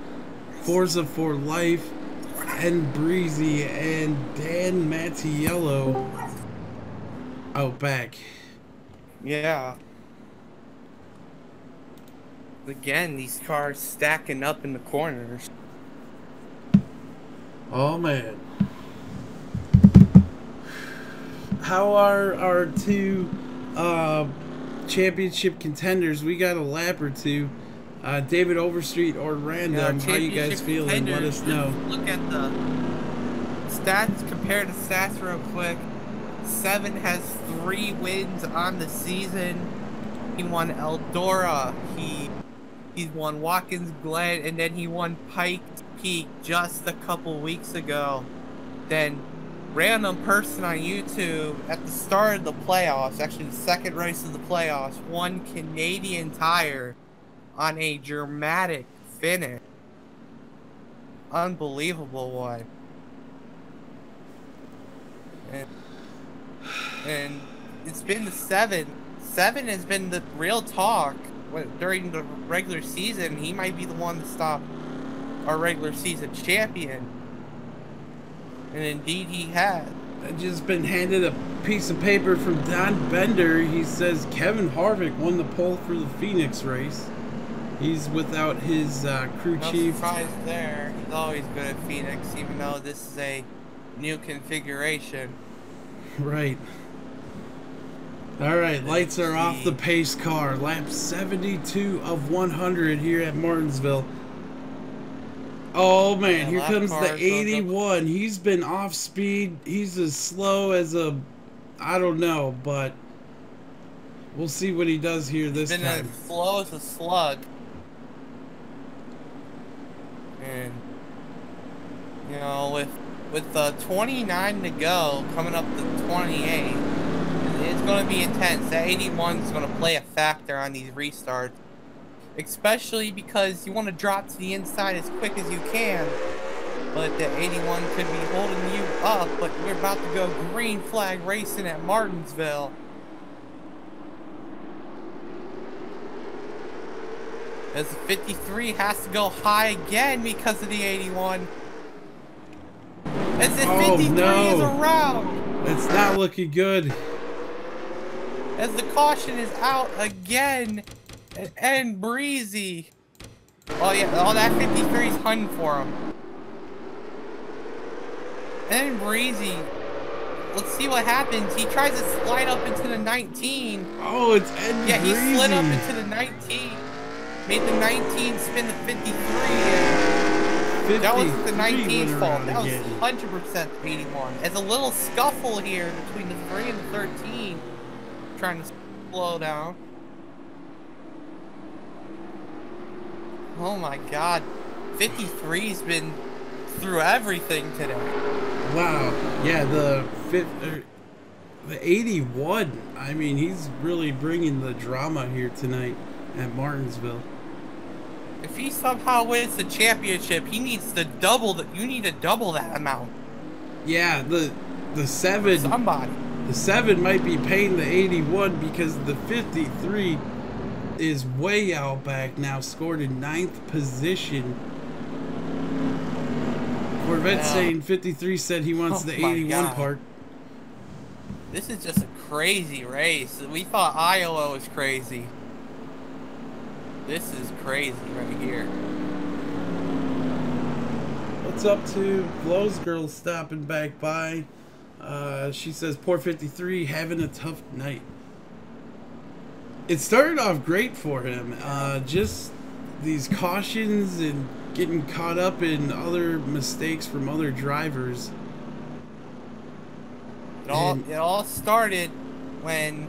Forza for Life, and Breezy, and Dan Mattiello Outback. Yeah. Again, these cars stacking up in the corners. Oh man. How are our two championship contenders? We got a lap or two. David Overstreet or Random. How you guys feeling? Let us know. Look at the stats, compare the stats real quick. 7 has 3 wins on the season. He won Eldora. He won Watkins Glen, and then he won Pikes Peak just a couple weeks ago. Then random person on YouTube at the start of the playoffs, actually the second race of the playoffs, won Canadian Tire on a dramatic finish. Unbelievable one. And it's been the 7. 7 has been the real talk during the regular season. He might be the one to stop our regular season champion. And indeed he has. I just been handed a piece of paper from Don Bender. He says Kevin Harvick won the pole for the Phoenix race. He's without his crew chief. No surprise there. He's always good at Phoenix, even though this is a new configuration. Right. Alright, lights are off the pace car. Lap 72 of 100 here at Martinsville. Oh man, here comes the 81. He's been off speed. He's as slow as a, I don't know, but we'll see what he does here this time. Been as slow as a slug. And you know, with 29 to go, coming up to 28, it's going to be intense. That 81 is going to play a factor on these restarts. Especially because you want to drop to the inside as quick as you can. But the 81 could be holding you up. But we're about to go green flag racing at Martinsville. As the 53 has to go high again because of the 81. As the 53 is around. It's not looking good. As the caution is out again. And Breezy. Oh yeah, all that 53 is hunting for him. And Breezy. Let's see what happens. He tries to slide up into the 19. Oh, it's Ed Yeah, Breezy. He slid up into the 19. Made the 19 spin the 53. That wasn't the 19's fault. That was 100% 81. As a little scuffle here between the 3 and the 13. Trying to slow down. Oh my god. 53's been through everything today. Wow. Yeah, the 81. I mean, he's really bringing the drama here tonight at Martinsville. If he somehow wins the championship, he needs to double that. You need to double that amount. Yeah, the 7. Somebody. The 7 might be paying the 81 because the 53 is way out back now, scored in 9th position. Corvette saying 53 said he wants the 81 part. This is just a crazy race. We thought Iowa was crazy. This is crazy right here. What's up to Flo's girl stopping back by? She says, poor 53 having a tough night. It started off great for him. Just these cautions and getting caught up in other mistakes from other drivers. It all started when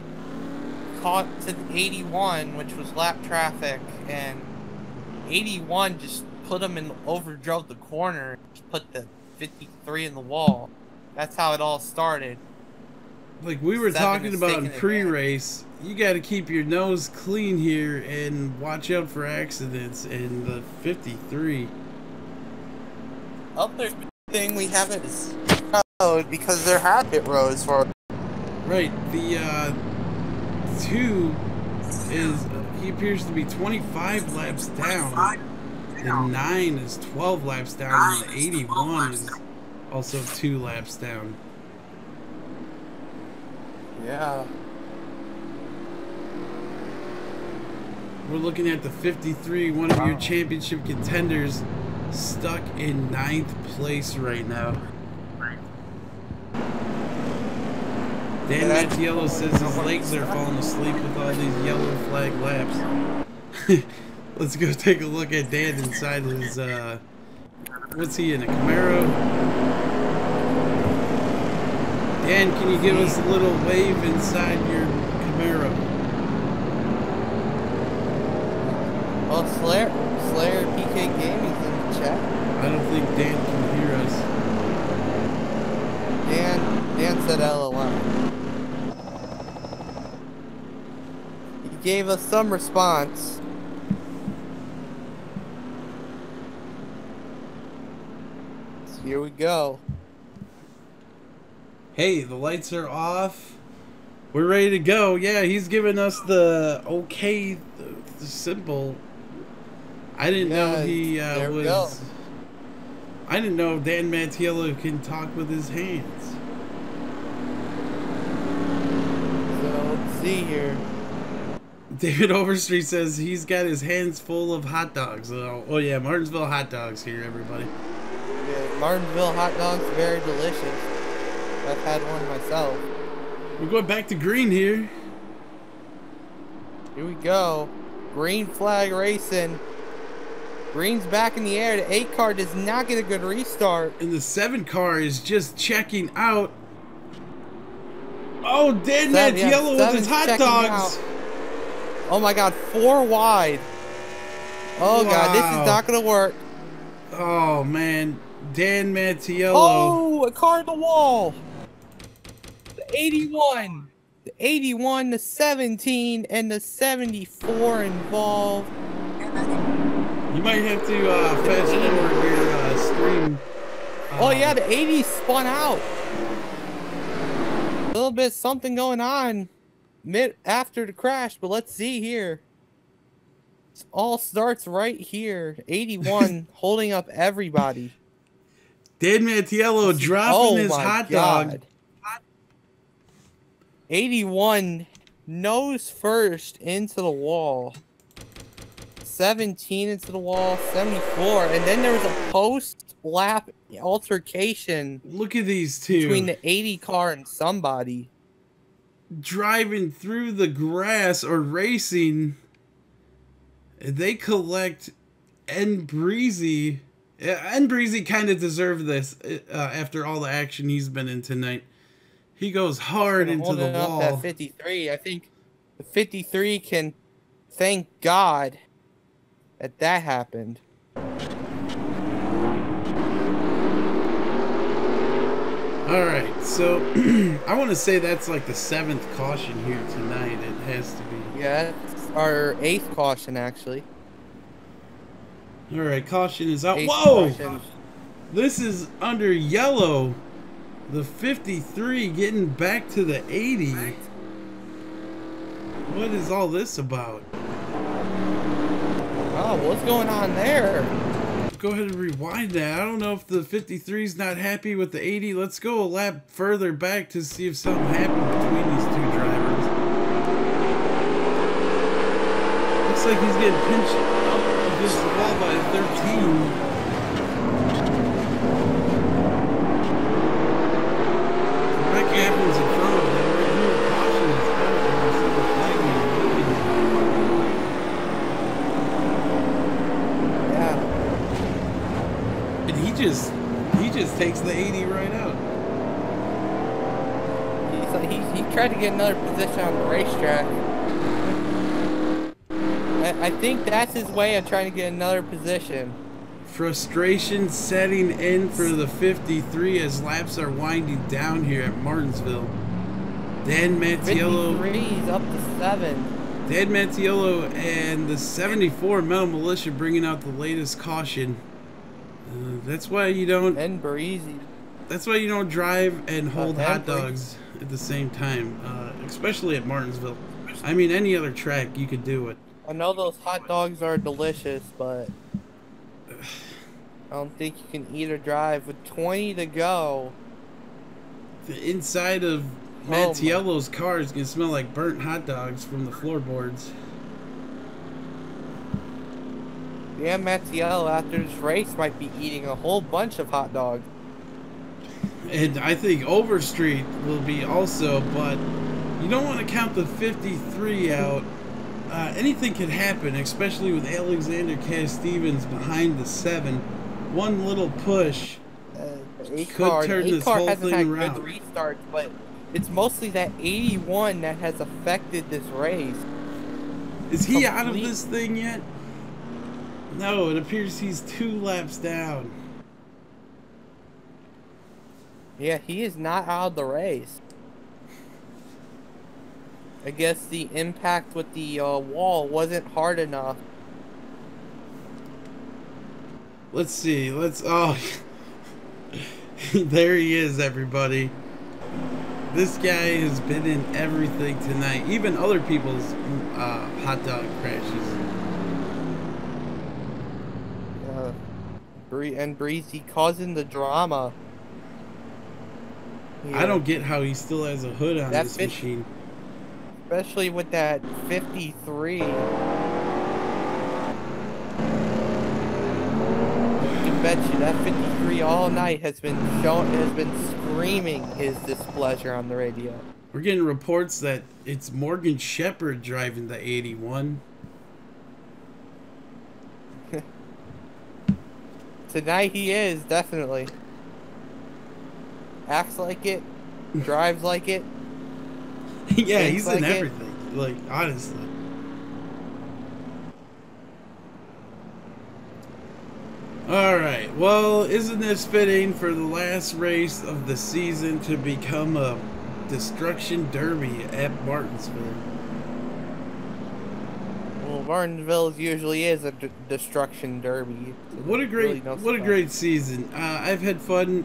caught to 81, which was lap traffic, and 81 just put him in, overdrove the corner, and put the 53 in the wall. That's how it all started. Like we were talking about in pre-race, you got to keep your nose clean here and watch out for accidents in the 53. Other thing we haven't showed because there have pit roads for. Right, the 2 is he appears to be 25 laps down. The 9 is 12 laps down, and the 81 is also 2 laps down. Yeah. We're looking at the 53, one of your championship contenders, stuck in 9th place right now. Dan Mattiello says his legs are falling asleep with all these yellow flag laps. Let's go take a look at Dan inside his, what's he in, a Camaro? Dan, can you give us a little wave inside your Camaro? Well, Slayer PK Gaming's in the chat. I don't think Dan can hear us. Dan said LOL. He gave us some response. So here we go. Hey, the lights are off. We're ready to go. Yeah, he's giving us the okay, the symbol. I didn't know he was. I didn't know Dan Mattiello can talk with his hands. So let's see here. David Overstreet says he's got his hands full of hot dogs. Oh yeah, Martinsville hot dogs here, everybody. Yeah, Martinsville hot dogs, very delicious. I've had one myself. We're going back to green here. Here we go. Green flag racing. Green's back in the air. The 8 car does not get a good restart. And the 7 car is just checking out. Oh, Dan Mattiello with his hot dogs. Out. Oh my God, 4 wide. Oh wow. God, this is not going to work. Oh man, Dan Mattiello. Oh, a car in the wall. The 81. The 81, the 17, and the 74 involved. You might have to fast forward your stream. Oh yeah, the 80 spun out. A little bit something going on after the crash, but let's see here. It all starts right here. 81 holding up everybody. Dan Mattiello dropping his hot dog. 81 nose first into the wall. 17 into the wall, 74, and then there was a post-lap altercation. Look at these two. Between the 80 car and somebody. Driving through the grass or racing. They collect Breezy. Breezy kind of deserved this after all the action he's been in tonight. He goes hard into the wall. That 53. I think the 53 can thank God that happened. Alright, so I want to say that's like the 7th caution here tonight. It has to be. Yeah, it's our 8th caution actually. Alright, caution is out. Whoa! Caution. This is under yellow. The 53 getting back to the 80. What is all this about? Oh, what's going on there? Go ahead and rewind that. I don't know if the 53 is not happy with the 80. Let's go a lap further back to see if something happened between these two drivers. Looks like he's getting pinched up against the wall by 13. Happens in front of them right here. Caution is out and the flag is yeah. And he just takes the 80 right out. He tried to get another position on the racetrack. I think that's his way of trying to get another position. Frustration setting in for the 53 as laps are winding down here at Martinsville. Dan Mattiello. 53's up to 7. Dan Mattiello and the 74 Metal Militia bringing out the latest caution. That's why you don't. And Breezy. That's why you don't drive and hold hot dogs at the same time, especially at Martinsville. I mean, any other track you could do it. I know those hot dogs are delicious, but I don't think you can eat or drive with 20 to go. The inside of Mattiello's car is going to smell like burnt hot dogs from the floorboards. Yeah, Mattiello after this race might be eating a whole bunch of hot dogs. And I think Overstreet will be also, but you don't want to count the 53 out. Anything could happen, especially with Alexander Cass-Stevens behind the 7. One little push could turn this whole thing around. Good restarts, but it's mostly that 81 that has affected this race. Is he out of this thing yet? No, it appears he's 2 laps down. Yeah, he is not out of the race. I guess the impact with the wall wasn't hard enough. Let's see. Oh, there he is, everybody. This guy has been in everything tonight, even other people's hot dog crashes. And Breezy causing the drama. Yeah. I don't get how he still has a hood on this machine. Especially with that 53. You can bet you that 53 all night has been screaming his displeasure on the radio. We're getting reports that it's Morgan Shepherd driving the 81. Tonight he is, definitely. Acts like it, drives like it. Yeah, he's like in everything. Like, honestly. Alright, well, isn't this fitting for the last race of the season to become a destruction derby at Martinsville? Well, Martinsville usually is a destruction derby. What a great season. I've had fun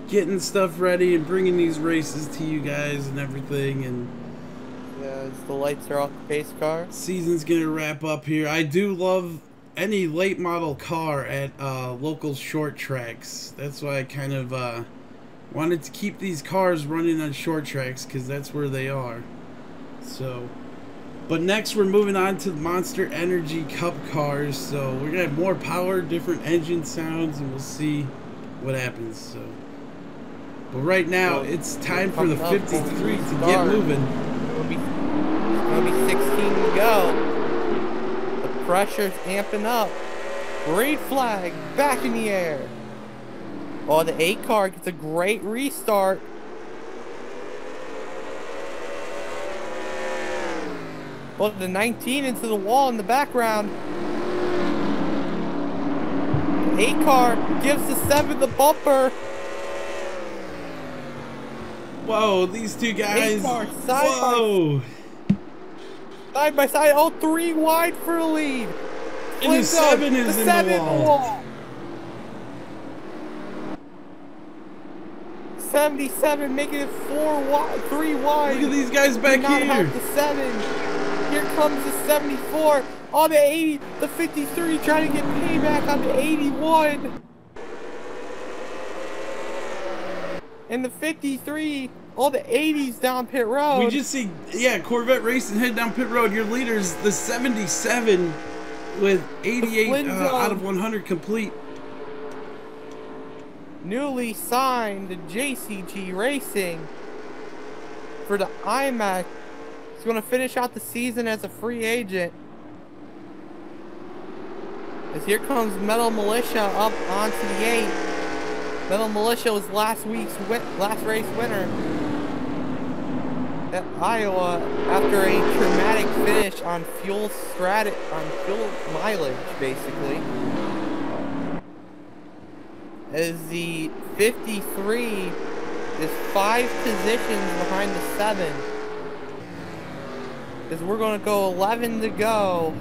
getting stuff ready and bringing these races to you guys and everything, and as the lights are off the pace car. Season's gonna wrap up here. I do love any late model car at local short tracks. That's why I kind of wanted to keep these cars running on short tracks, because that's where they are. So, but next we're moving on to the Monster Energy Cup cars. So we're gonna have more power, different engine sounds, and we'll see what happens. So, but right now it's time for the 53 to get moving. It'll be 16 to go. The pressure's amping up. Green flag back in the air. Oh, the 8 car gets a great restart. Well, the 19 into the wall in the background. The 8 car gives the 7 the bumper. Whoa, these two guys. 8 car side by side. Oh, 3 wide for a lead. And the 7 is in the wall. 77 making it 3 wide. Look at these guys back here. Have the 7. Here comes the 74 on the 80. The 53 trying to get payback on the 81. And the 53, all the 80s down pit road. We just see, yeah, Corvette Racing head down pit road. Your leader's the 77 with 88 out of 100 complete. Newly signed to JCG Racing for the IMAC. He's going to finish out the season as a free agent. As here comes Metal Militia up onto the 8. Metal Militia was last race winner at Iowa after a dramatic finish on fuel mileage, basically. as the 53 is 5 positions behind the 7. As we're going to go 11 to go.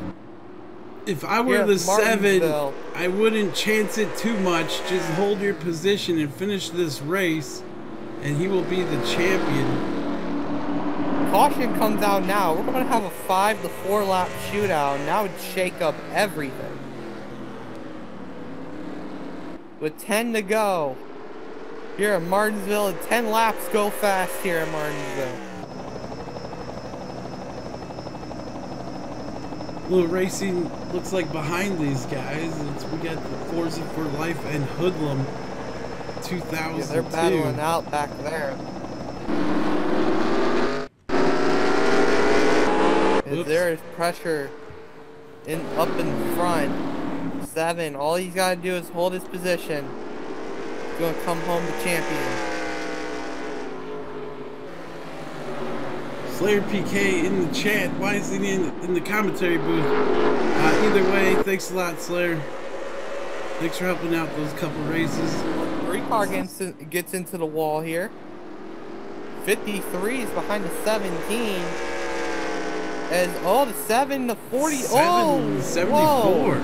If I were the 7, I wouldn't chance it too much. Just hold your position and finish this race, and he will be the champion. Caution comes out now. We're going to have a 5 to 4 lap shootout, and that would shake up everything. With 10 to go here at Martinsville, and 10 laps go fast here at Martinsville. Little racing looks like behind these guys. We got the Forza for Life and Hoodlum 2002. Yeah, they're battling out back there. There is pressure up in front. 7. All he's got to do is hold his position. He's going to come home the champion. Slayer PK in the chat. Why is he in the commentary booth? Either way, thanks a lot, Slayer. Thanks for helping out those couple races. 3 car gets into the wall here. 53 is behind the 17. As the 7 to 40. 74. Whoa.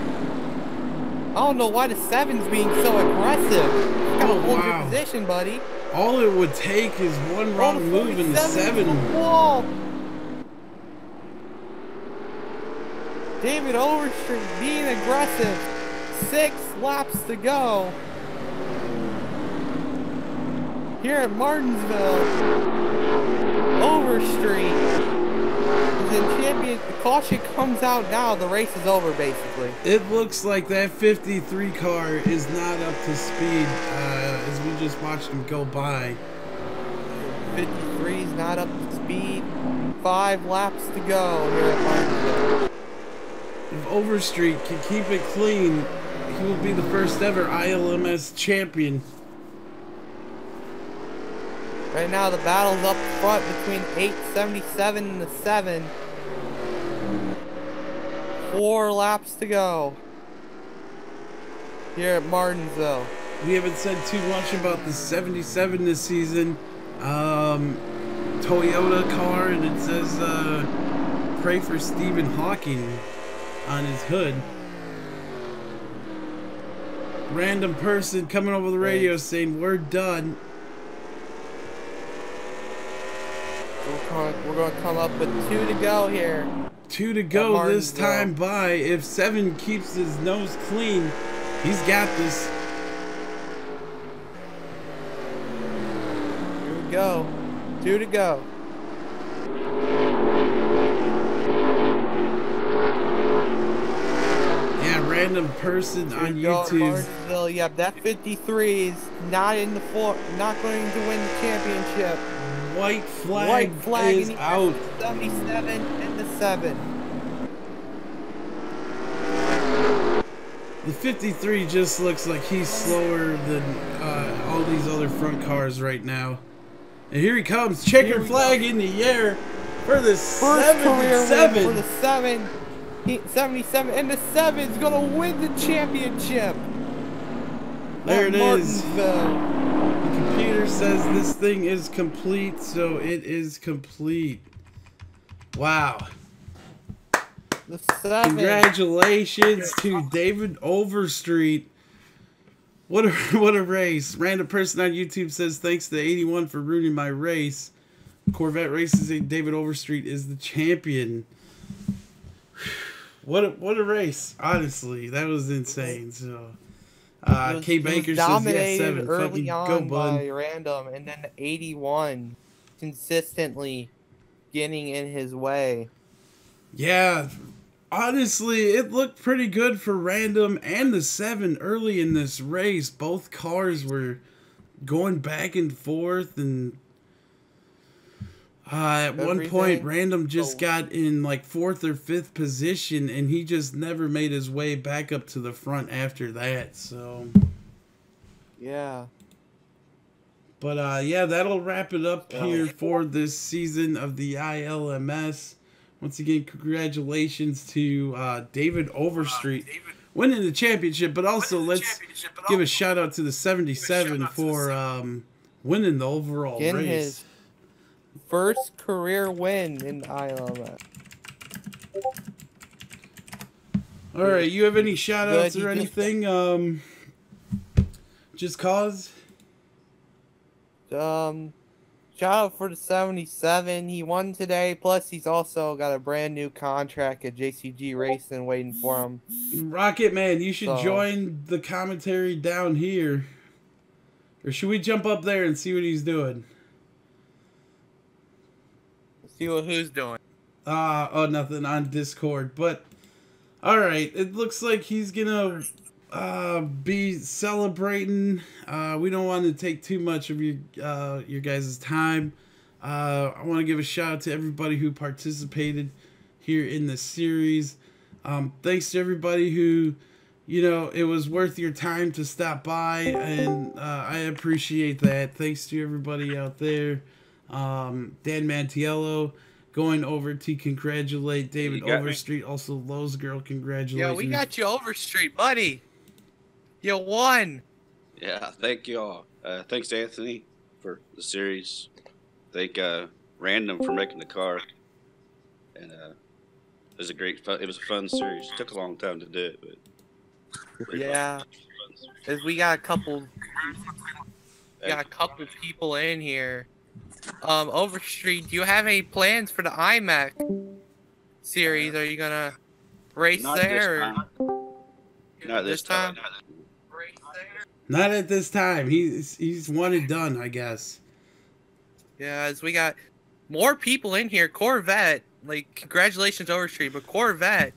I don't know why the 7's being so aggressive. Gotta hold your position, buddy. All it would take is one wrong move and the 7. Whoa. David Overstreet being aggressive. 6 laps to go. Here at Martinsville. Overstreet is in champion. The caution comes out now. The race is over, basically. It looks like that 53 car is not up to speed as we just watched him go by. 53 is not up to speed. 5 laps to go here at Martinsville. If Overstreet can keep it clean, he will be the first ever ILMS champion. Right now the battle's up front between 877 and the 7. 4 laps to go here at Martinsville. We haven't said too much about the 77 this season. Toyota car, and it says pray for Stephen Hawking on his hood. Random person coming over the radio saying we're done. We're going to come up with 2 to go here. 2 to go this time by. If 7 keeps his nose clean, he's got this. Here we go. 2 to go. Yeah, random person on YouTube. Yep, that 53 is not in the not going to win the championship. White flag is out. 77 and the 7. The 53 just looks like he's slower than all these other front cars right now. And here he comes, checkered flag in the air for the 77. For the 77, and the 7 is gonna win the championship. There it is. The computer says this thing is complete, so it is complete. Wow. The 7. Congratulations to David Overstreet. What a race. Random person on YouTube says thanks to 81 for ruining my race. Corvette Races and David Overstreet is the champion. What a race. Honestly, that was insane. So K Baker says yeah, 7. Early on go, bud. by Random, and then 81 consistently getting in his way. Yeah, honestly, it looked pretty good for Random and the 7 early in this race. Both cars were going back and forth, and at one point, Random just got in like 4th or 5th position, and he just never made his way back up to the front after that. So, yeah. But yeah, that'll wrap it up here for this season of the ILMS. Once again, congratulations to David Overstreet. winning the championship, but also let's give a shout out to the 77 for winning the overall Getting race. his first career win in Ilms. All right, you have any shout outs or anything? Just cause? Shout out for the 77. He won today. Plus, he's also got a brand new contract at JCG Racing waiting for him. Rocket Man, you should join the commentary down here. Or should we jump up there and see what he's doing? See what who's doing. Oh, nothing on Discord. But, alright, it looks like he's gonna be celebrating. We don't want to take too much of your guys' time. I want to give a shout out to everybody who participated here in the series. Thanks to everybody who, you know, it was worth your time to stop by, and I appreciate that. Thanks to everybody out there. Dan Mantiello going over to congratulate David Overstreet. Also, Lowe's Girl, congratulations. Yeah, we got you Overstreet, buddy. You won. Yeah, thank you all. Thanks to Anthony for the series. Thank Random for making the car. And it was a fun series. It took a long time to do it, but yeah. As we got a couple people in here. Overstreet, do you have any plans for the iMac series? Are you gonna race there? Not this time. Not at this time. He's one and done, I guess. Yeah, as we got more people in here. Corvette, like, congratulations Overstreet, but Corvette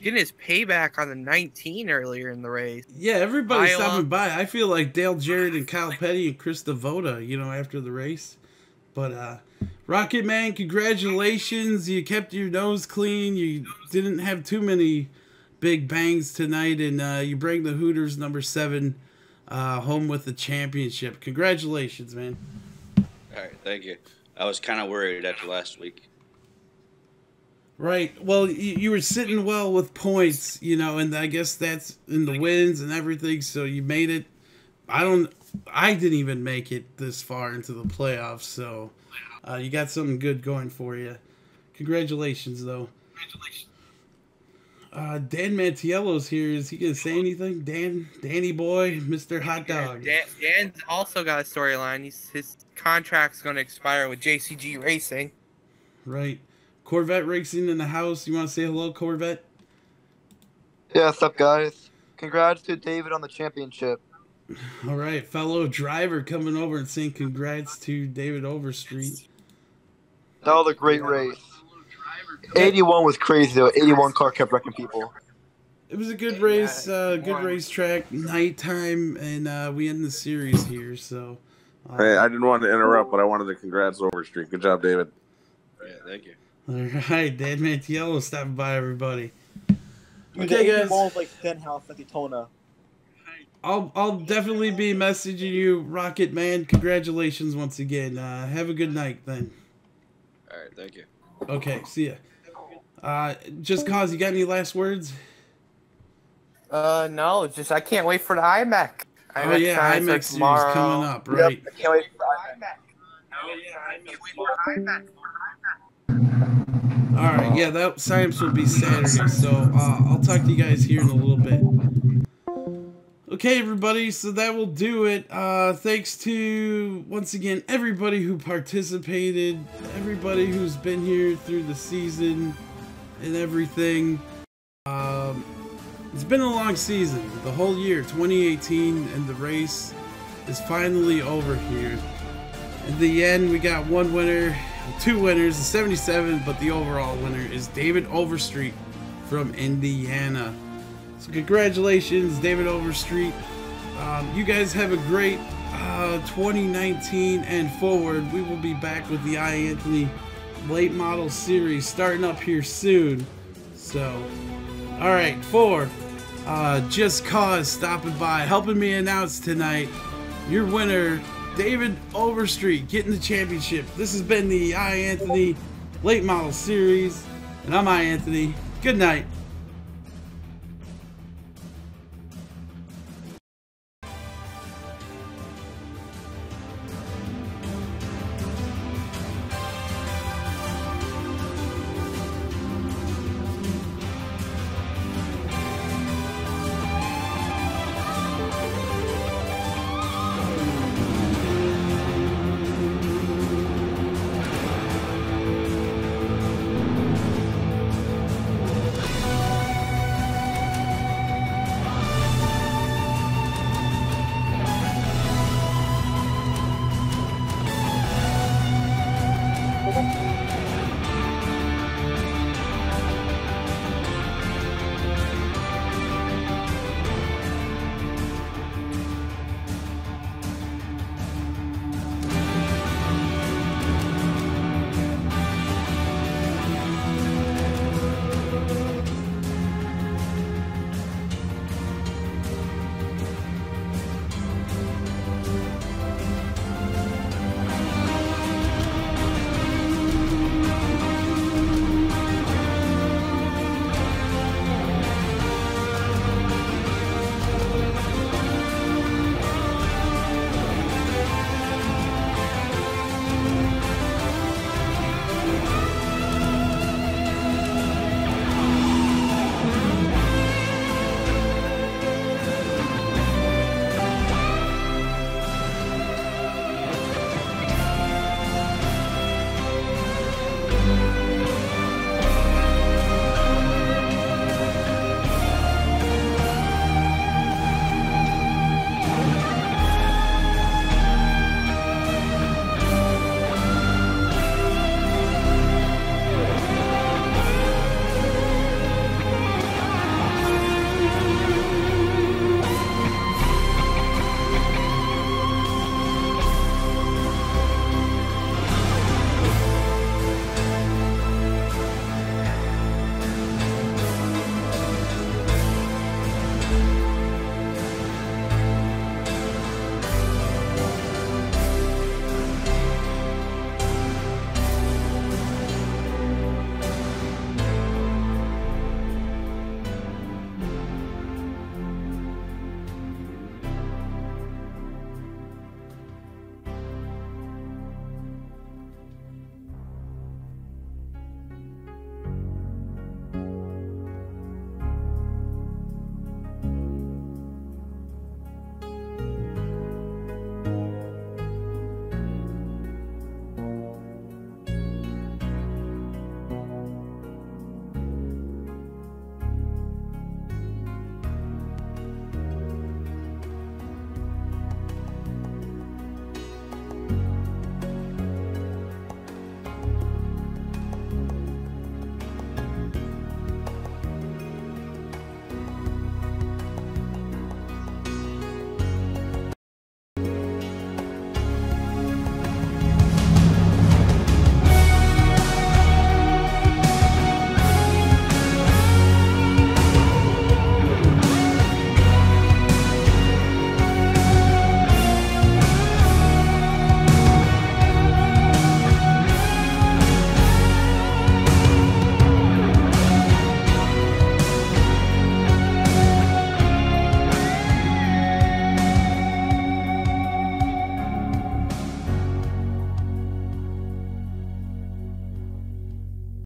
getting his payback on the 19 earlier in the race. Yeah, everybody's stopping by. I feel like Dale Jarrett and Kyle Petty and Chris Devoda, you know, after the race. But Rocket Man, congratulations. You kept your nose clean. You didn't have too many big bangs tonight, and you bring the Hooters #7 home with the championship. Congratulations, man. All right, thank you. I was kind of worried after last week. Right. Well, you were sitting well with points, you know, and I guess that's in the wins and everything, so you made it. I didn't even make it this far into the playoffs, so you got something good going for you. Congratulations, though. Congratulations. Dan Mantiello's here. Is he going to say anything? Danny boy, Mr. Hot Dog. Dan's also got a storyline. His contract's going to expire with JCG Racing. Right. Corvette Racing in the house. You want to say hello, Corvette? Yeah, what's up, guys? Congrats to David on the championship. All right, fellow driver coming over and saying congrats to David Overstreet. That was a great race. 81 was crazy, though. 81 car kept wrecking people. It was a good race, good racetrack, nighttime, and we end the series here. So, hey, I didn't want to interrupt, but I wanted to congrats Overstreet. Good job, David. Yeah, thank you. All right, Dan Mantiello stopping by, everybody. Okay, guys. Like penthouse at Daytona. I'll definitely be messaging you, Rocket Man. Congratulations once again. Have a good night, then. All right, thank you. Okay, see ya. Just cause, you got any last words? No, just I can't wait for the iMac. Oh yeah, iMac series coming up, right? Yep, I can't wait for the iMac. Oh yeah, I can't wait for the iMac. All right, yeah, that sign-ups will be Saturday, so I'll talk to you guys here in a little bit. Okay, everybody, so that will do it. Thanks to, once again, everybody who participated, everybody who's been here through the season and everything. It's been a long season, the whole year, 2018, and the race is finally over here. In the end, we got one winner, two winners, the 77, but the overall winner is David Overstreet from Indiana. So congratulations, David Overstreet. You guys have a great 2019 and forward. We will be back with the iAnthuny late model series starting up here soon. So, all right, for Just Cause stopping by, helping me announce tonight, your winner, David Overstreet, getting the championship. This has been the iAnthuny late model series, and I'm iAnthuny. Good night.